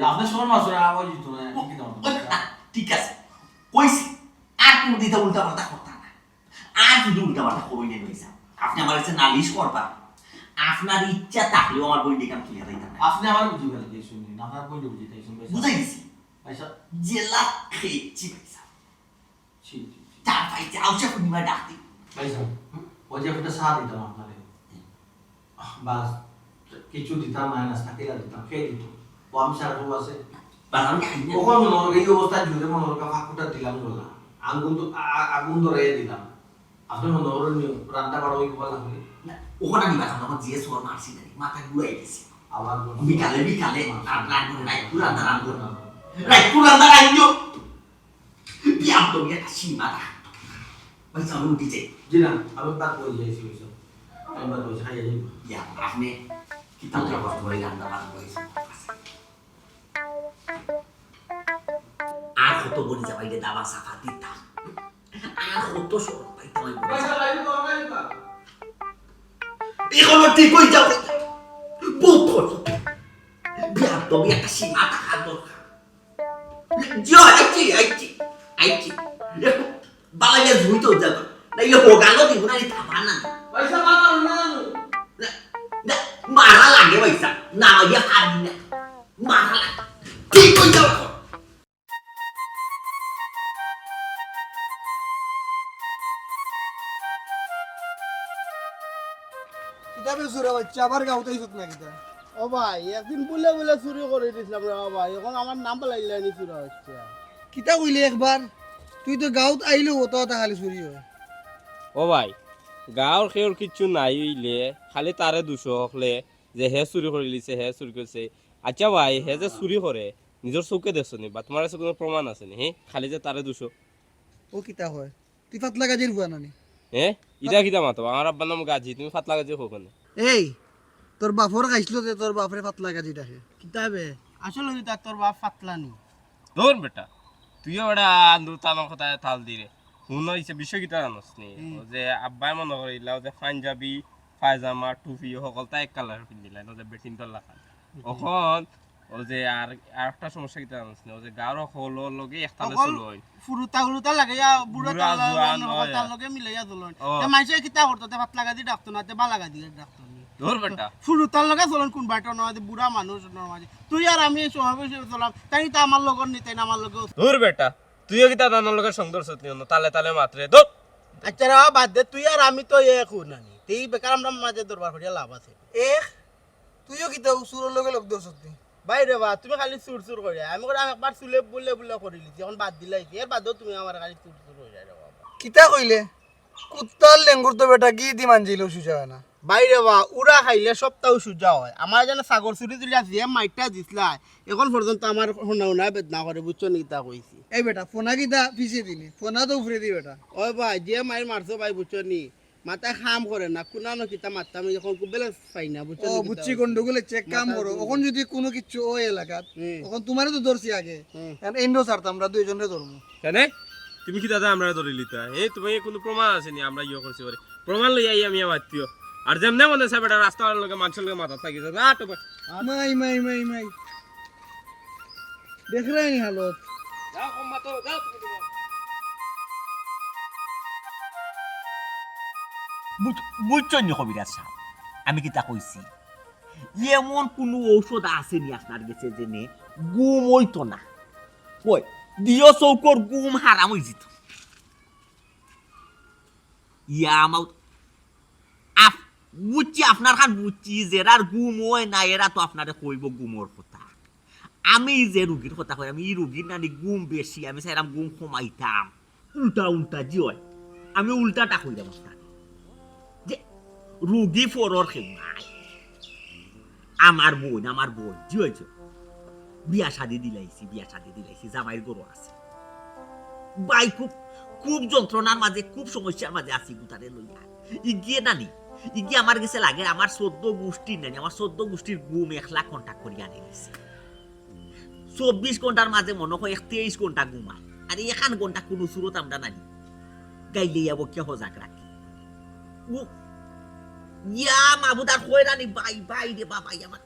আপনি সর মারছো না আওয়াজ হইতো না কি দাও ঠিক আছে কইছি আর কোন দিতে উল্টা পাল্টা করতাম না আর যদি উল্টা পাল্টা করই নেই হয়েছে আপনি আমার কাছে নালিশ করবা আপনার ইচ্ছা থাকলেও আমার বই দেখাম তুই হারাইতাম না আপনি আমার বুঝি গেল কি শুনি আপনার কোন বুঝি তাই শুনবে বুঝাই দিছি আচ্ছা জেলা খেয়েছি পয়সা ছি চার পাইছে আউসা পূর্ণিমা ডাকতে ভাইসা ওই যে একটা সাথ দিতাম আপনারে বাস কিছু দিতাম না নাস্তা কেলা দিতাম খেয়ে দিত ও আমি সারা তো আছে বানান খাই না ওখানে মনোর এই অবস্থা জুড়ে মনোর ফাঁকুটা দিলাম বললাম আগুন ধরে দিলাম আপনি মনোর রান্না বাড়া ওই বলা হলে ওখানে আমি বাসাম যখন যে সোর মারছি না মাথা ঘুরাই গেছে আবার বিকালে রান করে রান করে রান্না রান্না বিয়াম তো বিয়া সীমা থাকতো ওই চলো উঠি যাই জি না আমি বাদ করে যাইছি ওইসব আমি বাদ করে খাইয়া যাই ইয়া আপনি কি তাহলে কষ্ট করে রান্না বান্না করেছে আর কত বলি যাবাইলে দাবা সাফা দিতাম আর কত সরব পাইতাম এখনো ঠিক হয়ে যাবে বহুত কষ্ট বিয়াম তো বিয়া সীমা থাকার দরকার আইছি বালাইয়া ধুইতেও যাবে নাইলে হোগানো দিব না থাবা না মারা লাগে পয়সা না ইয়া খাবি না মারা লাগে ঠিক হয়ে যাও হচ্ছে আবার গাউতাই সত না কিতা ও ভাই একদিন বলে বলে চুরি করে দিয়েছিলাম রে ভাই এখন আমার নাম পালাইলে নি চুরি হচ্ছে কিতা কইলি একবার তুই তো গাউত আইলো তো তা খালি চুরি হয় ও ভাই গাঁৱৰ সেউৰ কিচ্ছু নাই হইলে খালি তাৰে দুশ হকলে যে হে চুরি করে লিছে হে চুরি করছে আচ্ছা ভাই হে যে চুরি করে নিজের চৌকে দেখছো নি বা তোমার কাছে কোনো প্রমাণ আছে নি হে খালি যে তারে দুশো ও কিতা হয় তুই ফাতলা গাজির বুয়া নানি হে ইটা কিটা মাতো আমার আব্বার নাম গাজী তুমি ফাতলা গাজী হোক না এই তোর বাপর খাইছিল যে তোর বাপরে ফাতলা গাজি ডাকে কিতাবে আসলে কি তোর বাপ পাতলানি দৌড় বেটা তুইও বেটা আন্দু তানোর কথা তাল দিরে শুন হইছে বিষয় কিটা জানস নি যে আব্বাই মনে করিলা যে পাঞ্জাবি পায়জামা টুপি সকল তাই এক কালার পিন্ধিলাই যে বেটিন তলা খান এখন ও যে আর একটা সমস্যা কিটা জানস নি ও যে গাঁৱৰ হলো লগে একতালে চলো হয় ফুরুতা গুরুতা লাগে ইয়া বুড়া বুড়া জোয়ান, তার লগে মিলাইয়া চলন ও। তে মাইসে কিতা করতো তে পাতলা গাদি ডাকতো না তে বালা গাদি ডাকতো না দৌড় বেটা ফুরুতার লগে চলন কোন বাটা নয় বুড়া মানুষ নয় তুই আর আমি সমাবেশ চলাম তাই তা আমার লগর নিতে না আমার লগে দূর বেটা তুইও কিটা দানার লগে সংঘর্ষ নিও তালে তালে মাত্রে দৌড় আচ্ছা রা বাদ দে তুই আর আমি তো এক নানি তেই বেকার আমরা মাঝে দরবার করিয়া লাভ আছে এক তুইও কিতা উসুরের লগে লগ দছ তুই বাইরে বা তুমি খালি চুর চুর করিয়া আমি করে একবার চুলে বলে বলে করিলি এখন বাদ দিলাইছি এর বাদেও তুমি আমার খালি চুর চুর হয়ে যায় রে বাবা কিতা কইলে কুত্তার লেঙ্গুর তো বেটা কি দি মানজিল সুজা হয় না বাইরে বা উড়া খাইলে সপ্তাহ সুজা হয় আমার যেন সাগর চুরি তুলিয়া যে মাইটটা দিছিলা এখন পর্যন্ত আমার শোনা বেদনা করে বুঝছো নি তা কইছি এই বেটা ফোনা কিতা পিছিয়ে দিলি ফোনা তো উফরে দি বেটা ওই ভাই যে মাইর মারছো ভাই বুঝছো নি মাথায় খাম করে না কোনানো কিতা মারতাম আমি যখন খুব বেলা পাই না বুঝছো ও বুঝছি গন্ডগোলে চেক কাম করো এখন যদি কোনো কিছু ওই এলাকাত এখন তোমারও তো ধরছি আগে এখন এন্ডো ছাড়তাম আমরা দুইজনে ধরবো কেন তুমি কি দাদা আমরা ধরে লিতা এই তুমি কোনো প্রমাণ আছে নি আমরা ইয়ে করছি বলে প্রমাণ লই আই আমি মারতিও আর যেমনে মনে আছে বেটা রাস্তার লগে মানুষের লগে মাথা থাকি যা তো মাই মাই মাই মাই দেখ রে নি হালত যাও কম মাতো যাও বুঝছো নি কবিরাজ সাহেব আমি কি তা কইছি এমন কোনো ঔষধ আসেনি আপনার কাছে জেনে গুম হইতো না কই দিও চৌকর গুম হারাম হয়ে যেত ইয়া আমার বুঝছি আপনার খান বুঝছি যেরার গুম হয় না এরা তো আপনারে কইব গুমর কথা আমি যে রুগীর কথা কই আমি রুগীর নানি গুম বেশি আমি চাইলাম গুম কমাইতাম উল্টা উল্টা জি হয় আমি উল্টাটা কইলাম আপনার যে রুগী ফরর খেমাই আমার বোন জি হয়েছে বিয়া শাদি দিলাইছি জামাইয়ের গরু আছে বাই খুব খুব যন্ত্রণার মাঝে খুব সমস্যার মাঝে আছি গুতারে লইয়া ইগিয়ে নানি ইগিয়ে আমার কাছে লাগে আমার 14 গোষ্ঠীর নানি আমার 14 গোষ্ঠীর গুম 1 লাখ কন্টাক্ট করি আনি দিছে 24 ঘন্টার মাঝে মনে হয় 23 ঘন্টা ঘুমায় আর 1 ঘন্টা কোনো সুরত আমরা নানি গাইলে যাবো কে হজাক রাখি ও ইয়া মাবুদার কই রানি বাই রে বাবা আমার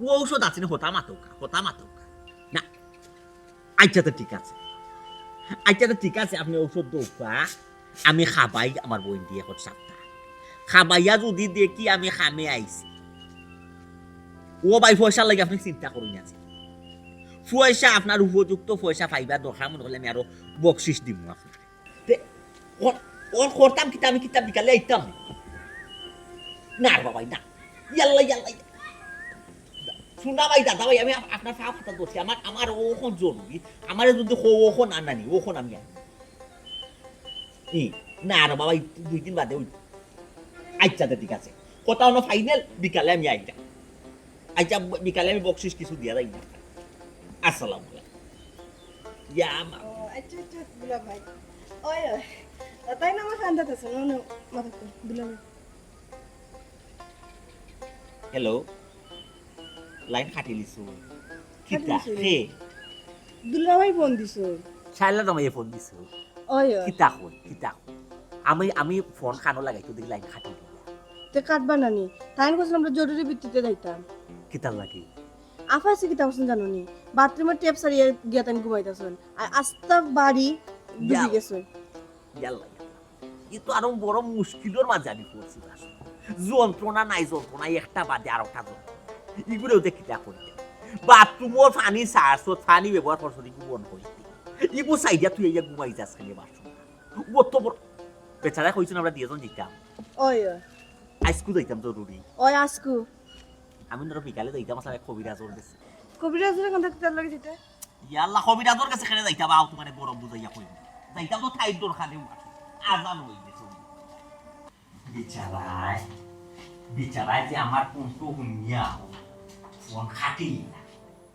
ও ঔষধ আছে না হতা মাতৌকা না আচ্ছা তো ঠিক আছে আপনি ঔষধ দৌকা আমি খাবাই আমার বই দিয়ে এখন সাপ্তাহ খাবাইয়া যদি দেখি আমি খামে আইছি ও ভাই পয়সা লাগে আপনি চিন্তা করুন আছে পয়সা আপনার উপযুক্ত পয়সা পাইবা দরকার মনে হলে আমি আরো বকশিস দিব আপনার ওর করতাম কিতা আমি কিতাব বিকালে আইতাম না বাবাই না ইয়াল্লা শুনা ভাই দাদা ভাই আমি আপনার পা কথা বলছি আমার ওখন জরুরি আমার যদি ওখন আনানি ওখন আমি আনি না আর বাবা 2 দিন বাদে ওই আচ্ছা ঠিক আছে কথা হলো ফাইনাল বিকালে আমি আইতা আচ্ছা বিকালে আমি বকশিস কিছু দিয়া যাই না আসসালামু আলাইকুম ইয়া মা আচ্ছা দুলা ভাই ওই তাই না আমার খান্দাত আছে না মাথা দুলা ভাই হ্যালো লাইন কাটি লিছু কিতা হে দুলা ভাই ফোন দিছো শাইলা তোমায় ফোন দিছো ওই কিতা আমি ফোন খানো লাগাইতো দেখি লাইন কাটি তে কাটবা নানি তাই কইছিলাম আমরা জরুরি ভিত্তিতে যাইতাম কিতা লাগি আফা আছে কিতা কইছেন জানো নি বাথরুমের টেপ সারিয়ে গিয়া তাই ঘুমাইতাছেন আর আস্তা বাড়ি ডুবে গেছে ইয়াল্লা ই তো আরো বড় মুশকিলের মাঝে আমি পড়ছি যন্ত্রণা নাই যন্ত্রণা একটা বাদে আর একটা এগুলোও দেখি তা করতে বাথরুমের পানি সারছত পানি ব্যবহার করছো দেখি বন্ধ করতে ইগো সাইডা তুই এই ঘুমাই যাস খালি বাথরুম ও তো বেচারা কইছেন আমরা দিয়েজন দিতাম ওই আইসকু যাইতাম জরুরি ওই আসকু আমি ধরো বিকালে যাইতাম আসলে কবিরাজর কাছে কবিরাজের কন্টাক্ট তার লাগে যেতে ইয়াল্লা কবিরাজর কাছে কেন যাইতাম আও তোমারে গরম বুঝাইয়া কইব যাইতাম তো ঠাই দর খালেও আজান হই গেছে বিচারায় যে আমার কোনটো হুনিয়া ফোন খাটি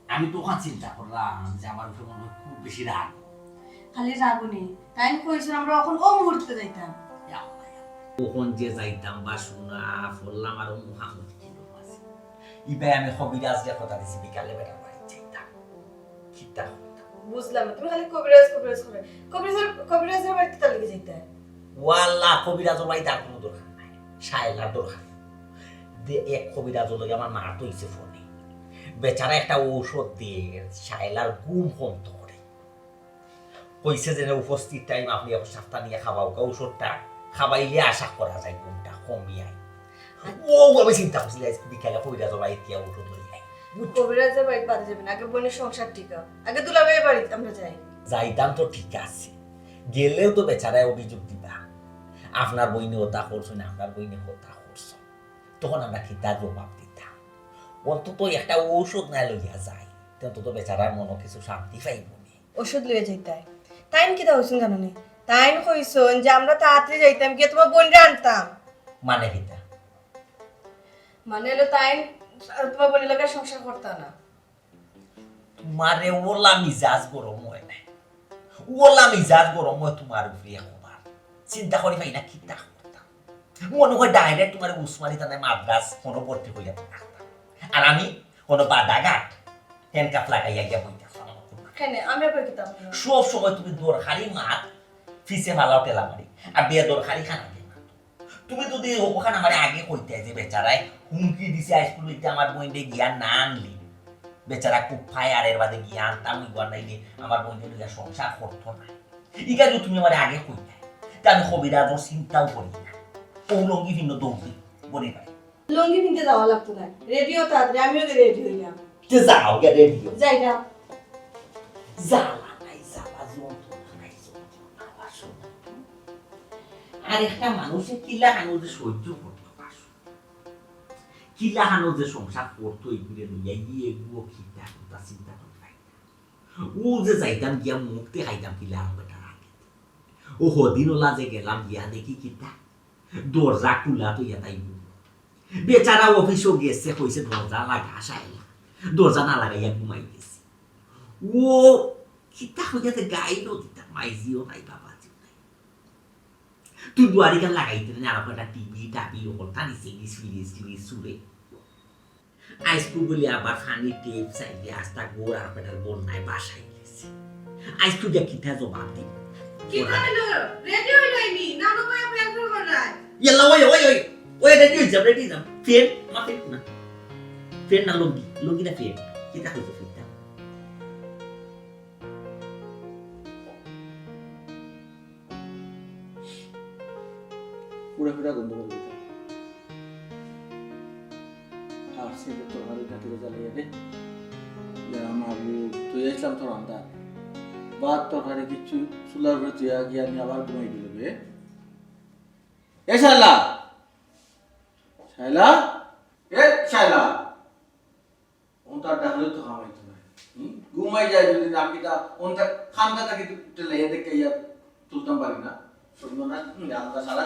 আমি তো ওখান চিন্তা করলাম যে আমার উপরে মনে হয় খুব বেশি রাগ খালি রাগুনি তাই কইছ আমরা এখন ও মুহূর্তে যাইতাম কখন যে যাইতাম বা শুনা ফললাম আর মুহাম্মদ কিলো আছে ইবে আমি কবিরাজের কথা দিছি বিকালে বেটা বাড়ি যাইতাম কিতা বুঝলাম তুমি খালি কবিরাজ করে কবিরাজের বাড়িতে তার লাগে যাইতা ওয়াল্লা কবিরাজের বাড়ি তার কোনো দরকার নাই শায়লার দরকার দে এক কবিরাজের লগে আমার মার তো হইছে ফোনে বেচারা একটা ঔষধ দিয়ে শায়লার ঘুম কমতো করে কইছে যে উপস্থিত টাইম আপনি এখন সাপ্তাহ নিয়ে খাওয়াও ঔষধটা খাবাইলে আশা করা যায় ঘুমটা কমিয়ায় ও আমি চিন্তা করছি বিকালে কবিরাজের বাড়ি গিয়ে ঔষধ লই যাই কবিরাজের বাড়িতে বাড়ি যাবেন আগে বোনের সংসার টিকা আগে দুলাভাইয়ের বাড়িতে আমরা যাই যাইতাম তো ঠিক আছে গেলেও তো বেচারায় অভিযোগ দিবা আপনার বইনে ওটা করছো না আপনার বইনে ওটা করছো তখন আমরা খিতা জবাব দিতাম অন্তত একটা ঔষধ না লইয়া যায় অন্তত বেচারার মনে কিছু শান্তি পাইব ওষুধ লইয়া যাইতাই তাইন কি তা হইছেন জানো নি তাইন কইছন যে আমরা তাড়াতাড়ি যাইতাম গিয়ে তোমার বোনরে আনতাম মানে খিতা মানে হলো তাইন তোমার বোনের লগে সংসার করতাম না তোমারে ওলা মিজাজ গরম হয় না ওলা মিজাজ গরম হয় তোমার উপরে একবার চিন্তা করি পাই না খিতা করতাম মনে হয় ডাইরেক্ট তোমার উসমানি থানায় মাদ্রাস কোনো ভর্তি হইয়া থাকতাম আর আমি কোনো বাদাঘাট হ্যান্ডকাপ লাগাইয়া গিয়া বইতাম কেন আমি আবার কিতাম সব সময় তুমি দরকারি মাত ফিসে ফালাও টেলা মারি আর বিয়ে দরকারি খানা দিয়ে মাত তুমি যদি ওখানে আমার আগে কইতে যে বেচারায় হুমকি দিছে স্কুল হইতে আমার বইনে গিয়া না আনলি বেচারা খুব ফায়ারের বাদে গিয়া আনতাম ওই গর নাইলে আমার বইনে লইয়া সংসার করতো না ইকা যদি তুমি আমার আগে কইতে তা আমি কবিরাজর চিন্তাও করি না ও লঙ্গি ভিন্ন দৌড়ি বলি ভাই লঙ্গি কিনতে যাওয়া লাগতো না রেডিও তাড়াতাড়ি আমিও রেডি হইলাম যাও গে রেডিও যাই না জ্বালা নাই জ্বালা যন্ত্রণা নাই যন্ত্রণা বাসো আর একটা মানুষের কিলা হানো যে সহ্য করতে পারছো কিলা হানো যে সংসার করতো এগুলো লইয়া গিয়ে এগুলো খিতা কথা চিন্তা করতে পারি ও যে যাইতাম গিয়া মুক্তি খাইতাম কিলা হানো বেটা রাখে ও হদিনওলা যে গেলাম গিয়া দেখি কিতা দরজা খুলা তো ইয়া তাই বেচারা অফিসও গেছে কইছে দরজা লাগা সাইলা দরজা না লাগাইয়া ঘুমাই গেছে ও কিতা হইয়াতে গাইলো দিতা মাইজিও নাই বাবাজিও নাই তুই দুয়ারি গান লাগাইতে না আর একটা টিভি টাবি ওকল টানি সিরিজ সুরে আইসকু বলি আবার ফানি টেপ চাইলে আস্তা গোর আর পেটাল বোন নাই বাসায় গেছে আইসকু দিয়া কিতা জবাব দি কি কইলো রেডি হইলাইনি নানু ভাই আপনি একবার করাই ইয়াল্লা ওই রেডি যাম ফেন মাফে না ফেন না লঙ্গি না ফেন কিতা হইছে ফেনটা পুরা গন্ধ করে দিতে আর সেটা তোর হাতে কাটিয়ে জ্বালিয়ে দে আমার তুই আসলাম তোর আন্দা বাদ তোর হাতে কিছু চুলার উপরে তুই গিয়ে আমি আবার ঘুমাই দিল বে এ শায়লা শায়লা ওটা ডাকলে তো খামাইতো না ঘুমাই যায় যদি আমি তা ওটা খান্দা তাকে টেলে দেখে ইয়া তুলতাম পারি না শুনবো না আলাদা সারা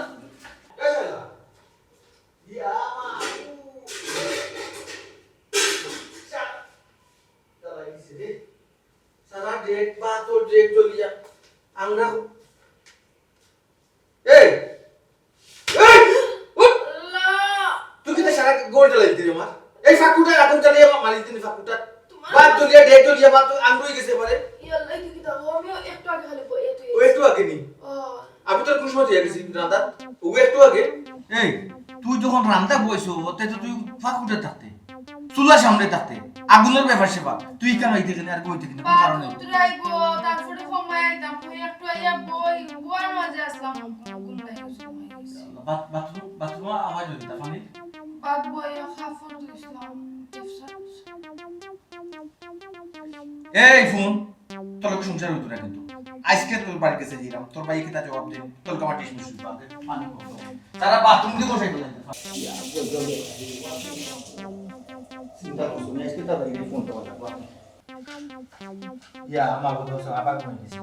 সারা ডেট বা তোর ডেট জ্বলিয়া আমরা তুই কিন্তু সারা গোল জ্বালাই দিলি আমার এই ফাকুটা আগুন জ্বালিয়ে আমার মারি দিলি ফাকুটা বাদ জ্বলিয়া ডেট জ্বলিয়া বা তুই আঙ্গুই গেছে পারে ইয়াল্লা কি কি দাও আমি একটু আগে খালি বই এত ও একটু আগে নি আমি তোর কোন সময় গেছি রান্দা ও একটু আগে এই তুই যখন রান্দা বইছো ওতে তো তুই ফাকুটা থাকতে চুলার সামনে থাকতে আগুনের ব্যাপার সেবা তুই কেন এই দিকে আর কই দিকে কোন কারণে রাইবো তারপরে কমাই আইতাম একটু আইয়া বই গোয়ার মাঝে আসলাম গুণ নাই বাথরুম আওয়াজ হইতা পানি বাদ বই খাফর দিছিলাম এই ফোন তোর সংসার হইতো না কিন্তু আজকে তোর বাড়ি কাছে দিলাম তোর ভাই কিতা জবাব দে তোর কামা টিস মিস বাদে পানি করো সারা বাথরুম দিয়ে বসাই দিলাম চিন্তা করছো না আজকে তার দিকে ফোন করতে পারবো ইয়া আমার কথা সব আবার কই দিছি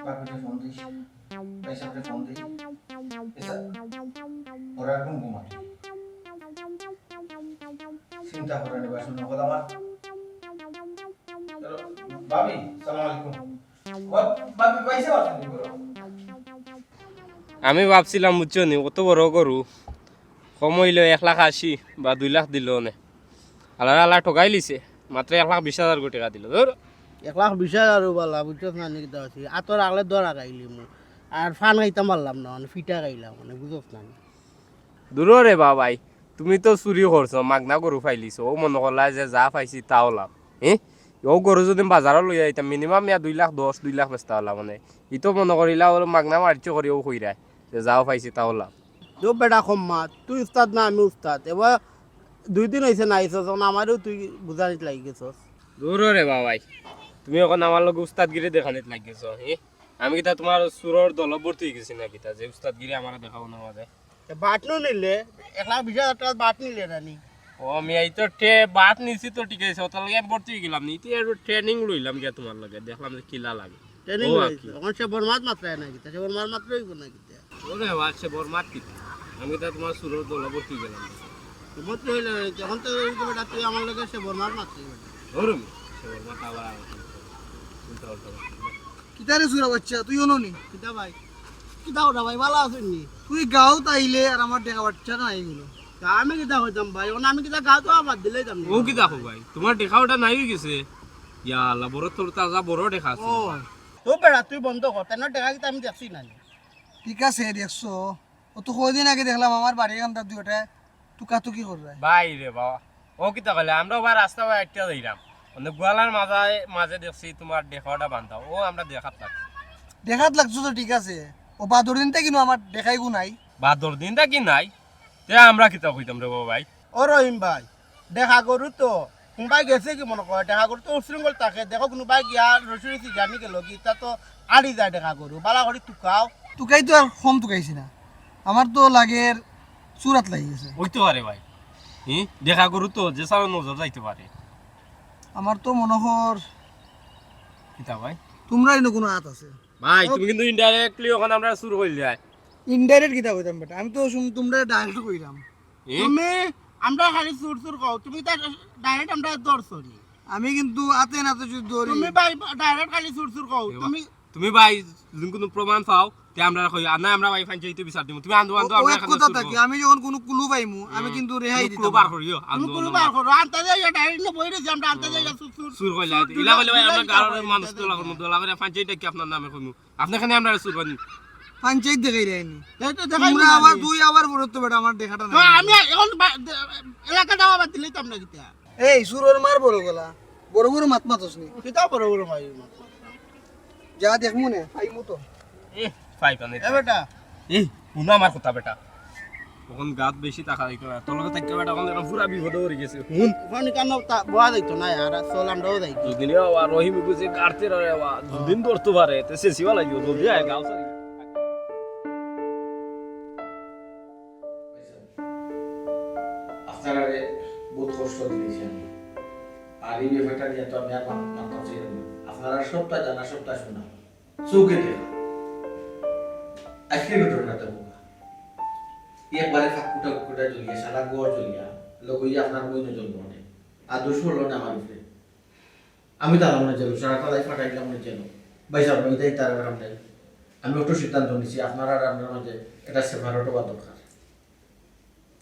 বাকিটা ফোন দিস পয়সাটা ফোন দিস এসা ওরা ঘুম ঘুমা চিন্তা করে নেবা শুনো কথা আমার ভাবি সালাম আলাইকুম ভাবি পয়সা আসেনি করো আমি ভাবছিলাম বুঝছো নি কত বড় গরু কম হইলো 1,80,000 বা 2 লাখ দিল নে আল্লাহ আল্লাহ ঠকাই লিছে মাত্র 1,20,000 কোটি টাকা দিল ধর 1,20,000 বালা বুঝছো না নি কিতা আছে আতর আগলে দরা গাইলি মু আর ফান গাইতাম পারলাম না মানে ফিটা গাইলাম মানে বুঝছ না দূর রে বাবাই তুমি তো চুরি করছো মাগনা গরু ফাইলিছো ও মনে করলা যে যা পাইছি তাও লাভ ও গরু যদি বাজারত লই আইতাম মিনিমাম 2 লাখ 10 2 লাখ বেচতা হলা মানে ইতো মনে করিলা ওর মাগনা মারছো করি ও কইরা যে যাও পাইছি তাও লাভ তো বেটা কম্মা তুই উস্তাদ না আমি উস্তাদ এবার 2 দিন হইছে না আইছস না আমারও তুই বুঝানিত লাগি গেছস দূর রে বাবাই তুমি এখন আমার লগে উস্তাদগিরি দেখানিত লাগিছো আমি কিতা তোমার সুরর দলবর্তী হয়ে গেছি না কিতা যে উস্তাদগিরি আমার দেখাও না আমাদের বাটনো নিলে 1,20,000 টাকা বাট নিলে রানি ও আমি এই তো বাট নিছি তো ঠিক আছে ওটার লগে ভর্তি হয়ে গেলাম নি একটু ট্রেনিং লইলাম গিয়া তোমার লগে দেখলাম যে কিলা লাগে ট্রেনিং ও হইছে এখন সে বরমাত মাত্রায় না কিতা সে বরমাত মাত্র হইব না কিতা ওরে বাচ্চা বরমাত কি আমি তো তোমার সুরর দলবর্তী গেলাম মত হইলে যখন তো বেটা তুই আমার লগে সে বরমাত মাত্র ধরুন সে বরমাত আবার চিন্তা করতে কিতারে সুরা বাচ্চা তুই অননি কিতা ভাই কিতা ওটা ভাই ভালো আছেন নি তুই গাও তাইলে আর আমার দেখা বাচ্চা না এইগুলো তা আমি কিতা হইতাম ভাই ওনা আমি কিতা গাও তো আবার দিলেই দাম ও কি দেখো ভাই তোমার দেখা ওটা নাই হয়ে গেছে ইয়া আল্লাহ বড় তোর তাজা বড় দেখা আছে ও তো বেটা তুই বন্ধ কর তেন দেখা কিতা আমি দেখছি না ঠিক আছে দেখছো ও তো কয়দিন আগে দেখলাম আমার বাড়ির কান্দার দুইটা টুকাটুকি করে ভাই রে বাবা ও কিতা কইলে আমরা আবার রাস্তা বাই একটা যাইলাম মানে গোয়ালার মাঝে দেখছি তোমার দেখাটা বান্ধা ও আমরা দেখাত লাগছি দেখাত লাগছো তো ঠিক আছে ও বাদর দিনটা কিন্তু আমার দেখাই গু নাই বাদর দিনটা কি নাই তে আমরা কিতা কইতাম রে বাবা ভাই ও রহিম ভাই দেখা করু তো কোনবাই গেছে কি মনে করে দেখা করু তো উশৃঙ্খল থাকে দেখো কোনবাই গিয়া রসি রসি জানি গেল কি তা তো আড়ি যায় দেখা করু বালা করে টুকাও টুকাই তো আর কম টুকাইছি না আমার তো লাগের চুরাত লাগি গেছে হইতে পারে ভাই দেখা করু তো যে সারা নজর যাইতে পারে আমার তো মনে হর কিতা ভাই তোমরাই না কোনো হাত আছে ভাই তুমি কিন্তু ইনডাইরেক্টলি ওখানে আমরা শুরু কইল যায় ইনডাইরেক্ট কিতা কইতাম বেটা আমি তো তোমরা ডাইরেক্ট কইলাম তুমি আমরা খালি সুর সুর কও তুমি তো ডাইরেক্ট আমরা দর্শো নি আমি কিন্তু হাতে নাতে যদি ধরি তুমি ভাই ডাইরেক্ট খালি সুর সুর কও তুমি ভাই যদি কোনো প্রমাণ পাও তে আমরা কই না আমরা ভাই ফাইন চাইতে বিচার দিমু তুমি আন্দো আন্দো আমরা এক কথা থাকি আমি যখন কোনো কুলু পাইমু আমি কিন্তু রেহাই দিতাম বার করিও তুমি আন্দো কোন বার করো আনতে যাই ডাইরেক্ট না বইরে যে আমরা আনতে যাই সুর সুর সুর কইলা ইলা কইলে ভাই আমরা গাড়ের মানুষ তো লাগো ফাইন চাইতে কি আপনার নামে কইমু আপনি এখানে আমরা সুর বানি পঞ্চায়েত দেখাই রাইনি এই তো দেখাই তোমরা আবার দুই আবার বড় তো বেটা আমার দেখাটা না আমি এখন এলাকাটা আবার দিলেই তো আমরা কিতা এই সুরর মার বড় গলা বড় বড় মাত মাতসনি কিতা বড় বড় ভাই যা দেখমু নে আইমু তো ফাইভ আনে এ বেটা শুনো আমার কথা বেটা তখন গাত বেশি টাকা দিতে পারে তোর লগে থাকতে বেটা এখন পুরা বিপদ হয়ে গেছে হুন ওখানে কেন বোয়া যাইতো না আর চল আমরাও যাই যদি আর রহিম বুঝে কাটতে রে দুদিন ধরতে পারে তো সে সিবা লাগিব জলদি আয় গাও সারি আপনারা বহুত কষ্ট দিয়েছেন আর এই ব্যাপারটা নিয়ে তো আমি আর মানতে চাই না আপনারা সবটা জানা সবটা শোনা চৌকে দেখা আজকে ঘটনাটা হোক একবারে ফাঁকুটা কুকুটা জ্বলিয়া সারা গড় জ্বলিয়া লগইয়া আপনার বই নজর মনে আর দোষ হলো না আমার উপরে আমি তার মনে যেন সারাটা লাইফ ফাটাইলাম মনে যেন ভাই সাহেব আমি তাই তার আমরা আমি একটু সিদ্ধান্ত নিছি আপনারা আর আপনার মধ্যে এটা সেপারেট হওয়া দরকার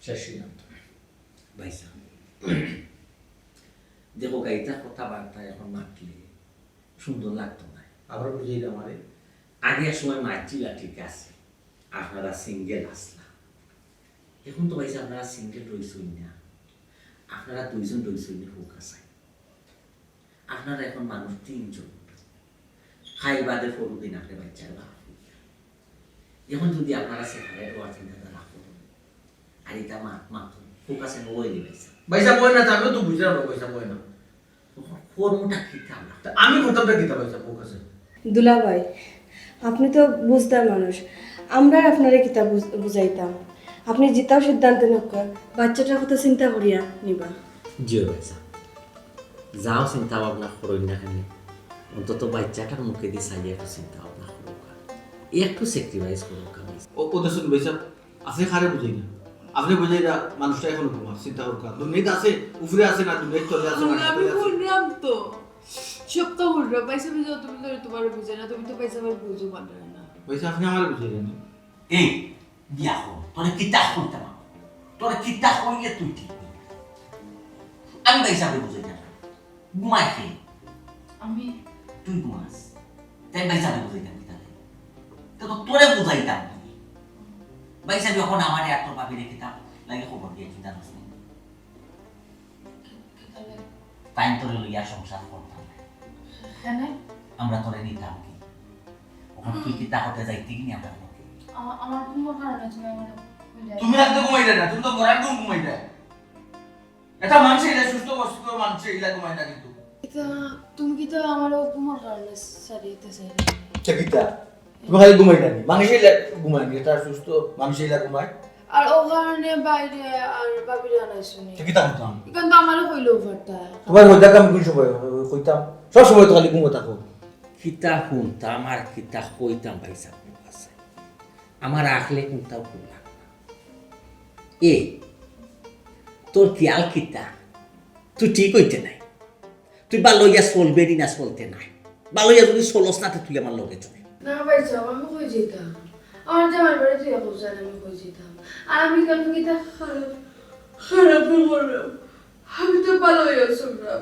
শেষ সিদ্ধান্ত ভাইসা দেখো গাইতা কথাবার্তা এখন মাতলে সুন্দর লাগতো না আবার বুঝিয়ে আমারে আগের সময় মারছিলা ঠিক আছে আপনারা সিঙ্গেল আসলা এখন তো ভাইসা আপনারা সিঙ্গেল রইছই না আপনারা দুইজন রইছই না হোক আছে আপনারা এখন মানুষ তিনজন খাই বাদে ফরু দিন আপনি বাচ্চার বাপ এখন যদি আপনারা সেপারেট হওয়ার চিন্তা রাখো আর এটা মাত ফোকাসে ওই দিবেছে ভাইসা বই না আমিও তো বুঝলাম না ভাইসা বই না কর্মটা খিতা না তা আমি কথাটা কিতা পাইছা ও কাছে দুলা ভাই আপনি তো বুঝদার মানুষ আমরা আপনারে কিতা বুঝাইতাম আপনি জিতাও সিদ্ধান্ত নকা বাচ্চাটার কথা চিন্তা করিয়া নিবা জিও ভাইসা যাও চিন্তা ভাবনা করুন না কেন অন্তত বাচ্চাটার মুখে দিয়ে চাইয়ে একটু চিন্তা ভাবনা করুক একটু স্যাক্রিফাইস করুক আমি ও দেখুন ভাইসা আপনি খারে বুঝাই না আপনি বুঝাই না মানুষটা এখন ঘুমা চিন্তা করুক দুনিয়াতে আছে উপরে আছে না দুনিয়াতে তলে আছে না আমি বললাম তো সব তো বললো পয়সা বুঝাও তুমি তো তোমার বুঝে না তুমি তো পয়সা আমার বুঝো পারবে না ভাইসা আপনি আমার বুঝাই না এই বিয়া হো তোরে কিতা করতে মা তোরে কিতা হইলে তুই ঠিক আমি পয়সা বুঝাই না ঘুমাই কি আমি তুই ঘুমাস তাই পয়সা বুঝাইতাম তাহলে তো তোরে বুঝাইতাম পয়সা যখন আমার এত ভাবি রেখে তাম লাগে খবর দিয়ে চিন্তা করছিস টাইম তোরে লইয়া সংসার করতাম হ্যাঁ আমরা তোরে নিতাম কি ওখানে তুই কি তাহতে যাইতে কি আমরা আমার কোনো কারণে তুমি আমার তুমি রাতে ঘুমাই না তুমি তো ঘোরার ঘুম ঘুমাই না এটা মানুষ এটা সুস্থ অসুস্থ মানুষ এগুলা ঘুমাই না কিন্তু এটা তুমি কি তো আমার কোনো কারণে সারিতে চাই চাকিতা তুমি খালি ঘুমাই না মানুষ এগুলা ঘুমাই না এটা সুস্থ মানুষ এগুলা ঘুমায় আর ও কারণে বাইরে আর বাবির আনাই শুনি চাকিতা করতাম কিন্তু আমারও কইলো ওভারটা তোমার হইতা কাম কোন সময় কইতাম সব সময় তো খালি ঘুমো থাকো কিতা শুনতাম আর কিতা কইতাম পয়সা আছে আমার আখলে কোনটাও করলাম এ তোর খেয়াল কিতা তুই ঠিক হইতে নাই তুই বা লইয়া চলবেরি না চলতে নাই বা লইয়া যদি চলস না তুই আমার লগে চলে না ভাই যাও আমি কই যেতাম আমার জামার বাড়ি তুই এখন জান আমি কই যেতাম আর আমি কেন কিতা খারাপ করলাম আমি তো ভালো হয়ে শুনলাম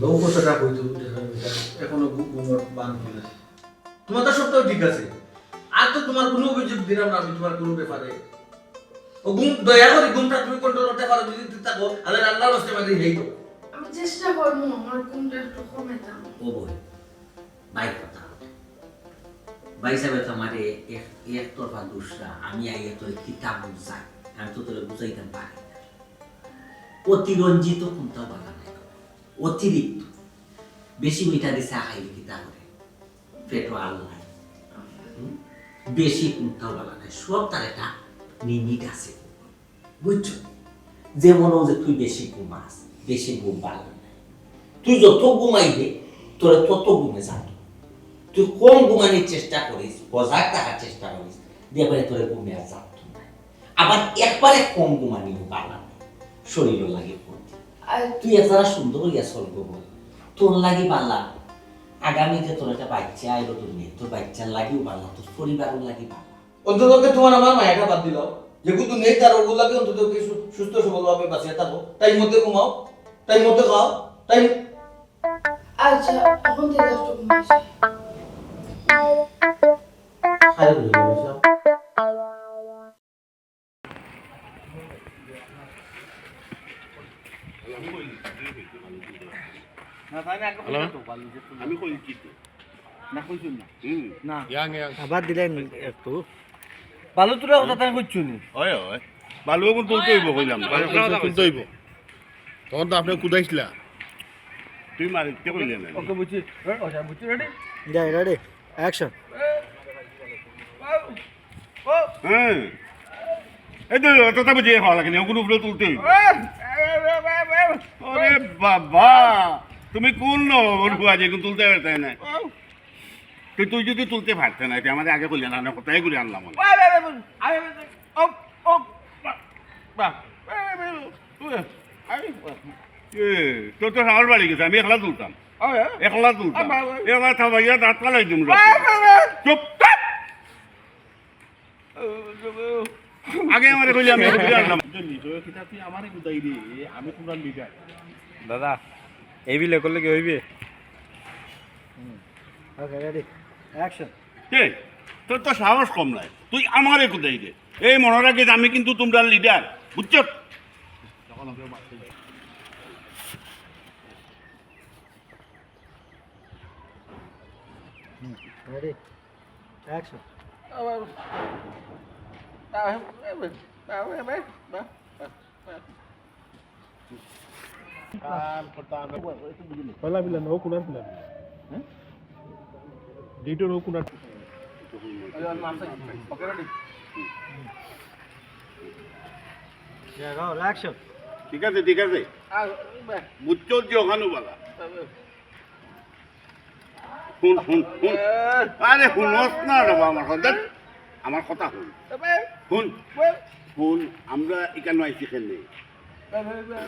বহু কথাটা কইতো এখনো ঘুমোর বান হইল তোমার তো সব তো ঠিক আছে আর তো তোমার কোনো অভিযোগ দিলাম না আমি তোমার কোনো ব্যাপারে ও ঘুম দয়া করে ঘুমটা তুমি কন্ট্রোল করতে পারো যদি তুমি থাকো আল্লাহ আল্লাহর রাস্তায় মাঝে হেই তো আমি চেষ্টা করবো আমার কোনটা একটু কমাইতাম ও বই বাই কথা ভাই সাহেব তোমারে এক তরফা দুসরা আমি আইয়া তোর কিতাব বুঝাই আমি তো তোরে বুঝাইতাম পারি না অতিরঞ্জিত কোনটাও বালা নাই অতিরিক্ত বেশি মিঠা দিছে আখাইলে কিতা করে পেটো আল্লাহ বেশি কোনটাও বালা নাই সব তার একটা লিমিট আছে বুঝছো যেমন যে তুই বেশি ঘুমাস বেশি ঘুম বালা নাই তুই যত ঘুমাইবে তোরে তত ঘুমে যাবে তুই কম ঘুমানোর চেষ্টা করিস বজায় থাকার চেষ্টা করিস দেখবে তোরে ঘুমে আর যাত না আবার একবারে কম ঘুমানিও বালা নাই শরীরও লাগে পড়তে তুই এছাড়া সুন্দর হইয়া চলবো বল তোর লাগি বালা আগামীতে তোর একটা বাচ্চা আইব তোর মেয়ে তোর বাচ্চার লাগিও বালা তোর পরিবারও লাগি বালা অন্ততকে তোমার আমার মায়াটা বাদ দিল যেহেতু নেই তার ওগুলাকে অন্তত সুস্থ সবলভাবে বাঁচিয়ে থাকো টাইম মধ্যে ঘুমাও টাইম মধ্যে খাও টাইম আচ্ছা এখন থেকে একটু ঘুমাইছি খাইলে বুঝে যাবে সব আমি কই কি না কইছুন না আবার দিলেন একটু ভালো তোরা কথা তাই কইছুনি হয় হয় বালু এখন তুলতে হইব কইলাম তুলতে হইব তখন তো আপনি কুদাইছিলা তুই মারিতে কইলে না ওকে বুঝছি ওটা বুঝছি রেডি রেডি অ্যাকশন হ্যাঁ এই তো কথা বুঝিয়ে খাওয়া লাগে ওগুলো উপরে তুলতে হইব আরে বাবা তুমি কোন নরুয়া যে তুলতে পারতে না তুই যদি তুলতে পারতে না আমাদের আগে কইলে না কোথায় ঘুরে আনলাম তোর তো সাহস বাড়ি গেছে আমি একলা তুলতাম একলা তুলতাম এবার থামাইয়া দাঁত পালাই দিম চুপ আগে আমার কইলে আমি ঘুরে আনলাম তুই আমারে গুদাই দি আমি তোমরা লিডার দাদা এই বিলে করলে কি হইবে ওকে রেডি অ্যাকশন কে তোর তো সাহস কম নাই তুই আমারে কোথায় দে এই মনে রাখে আমি কিন্তু তোমরা লিডার বুঝছো রেডি অ্যাকশন পয়লা পিলান ও কোনার পিলান হ্যাঁ গেটের ও কোনার ঠিক আছে ঠিক আছে বুঝছো যে ওখানে বলা শুন শুন শুন আরে শুনস না রে আমার কথা শুন শুন শুন আমরা এখানে আইছি কেনে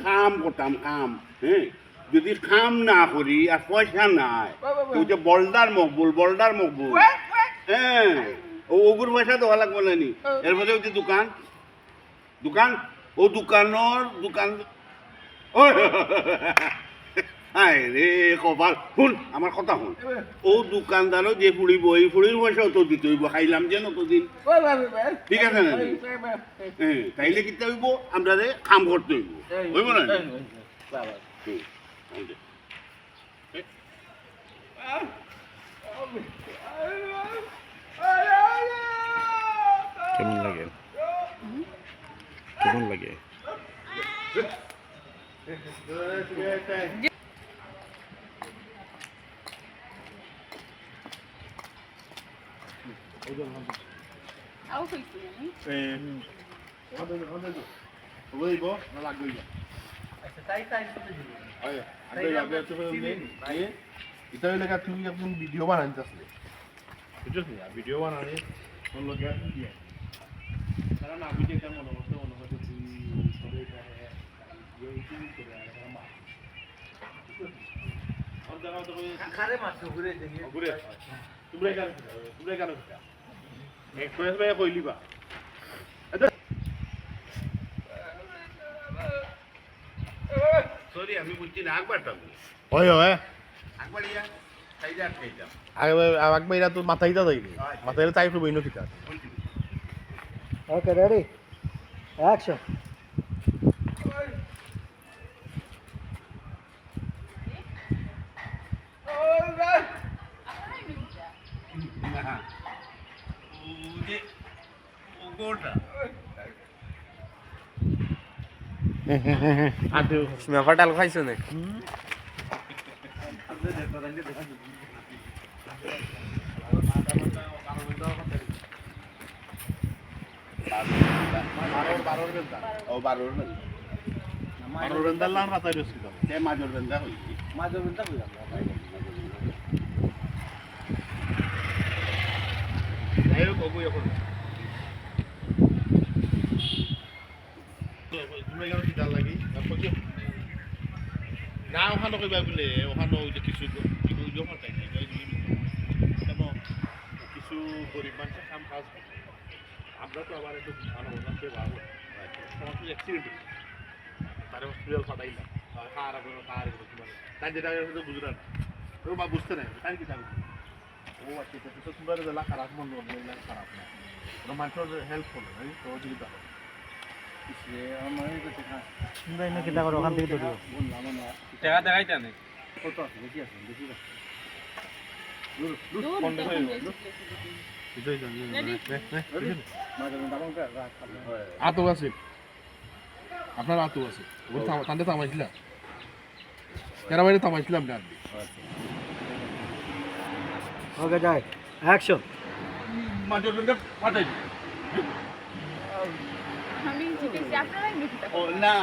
কাম করতাম কাম হ্যাঁ যদি কাম না করি আর পয়সা নাই তুই যে বলদার মকবুল হ্যাঁ ওগুর পয়সা দেওয়া লাগবে না নি এরপরে ওই যে দোকান দোকান ও দোকান হায় রে কপাল শুন আমার কথা শুন ও দোকানদারও যে ফুড়িব এই ফুড়ির পয়সা তো দিতে হইব খাইলাম যে নতদিন ঠিক আছে না হ্যাঁ তাইলে কিনতে হইব আমরা কাম করতে হইব হইব না কেমন লাগে এটা লেখা তুমি একজন ভিডিও বানাইতে আসলে বুঝছো না ভিডিও বানালে তোর লগে দিয়ে কারণ আমি যেটা মনে করতে তুই সবাই আমি বুঝছি না একবারটাম একবার তো মাথায় যাইনি মাথায় চাই করবো ইনো কিতা ওকে রেডি অ্যাকশন ব্যাপারটা খাইছো না বারোর বেন্দার লাম হাতাই রয়েছিল মাজর বেন্দা হয়েছি না ওখানে কইবা বলে ওখানে কিছু কিছু গরিব মানুষের কাম কাজ আমরা তো আবার একটু ভালো সমস্ত অ্যাক্সিডেন্ট তারা হসপিটাল পাঠাইলাম তাই যেটা বুঝলাম না ও বা বুঝতে নাই তাই কি জানি ও আচ্ছা তো তোমার বেলা খারাপ মন খারাপ না ওরা মানুষের হেল্প করলো সহযোগিতা করে টাকা দেখাইতে নেই আতো আছে আপনার আতো আছে তান্ডে থামাইছিলাম কেন বাইরে থামাইছিলাম না ওকে যাই অ্যাকশন মাঝে পাঠাই আমি জিতেছি আপনারাই ও না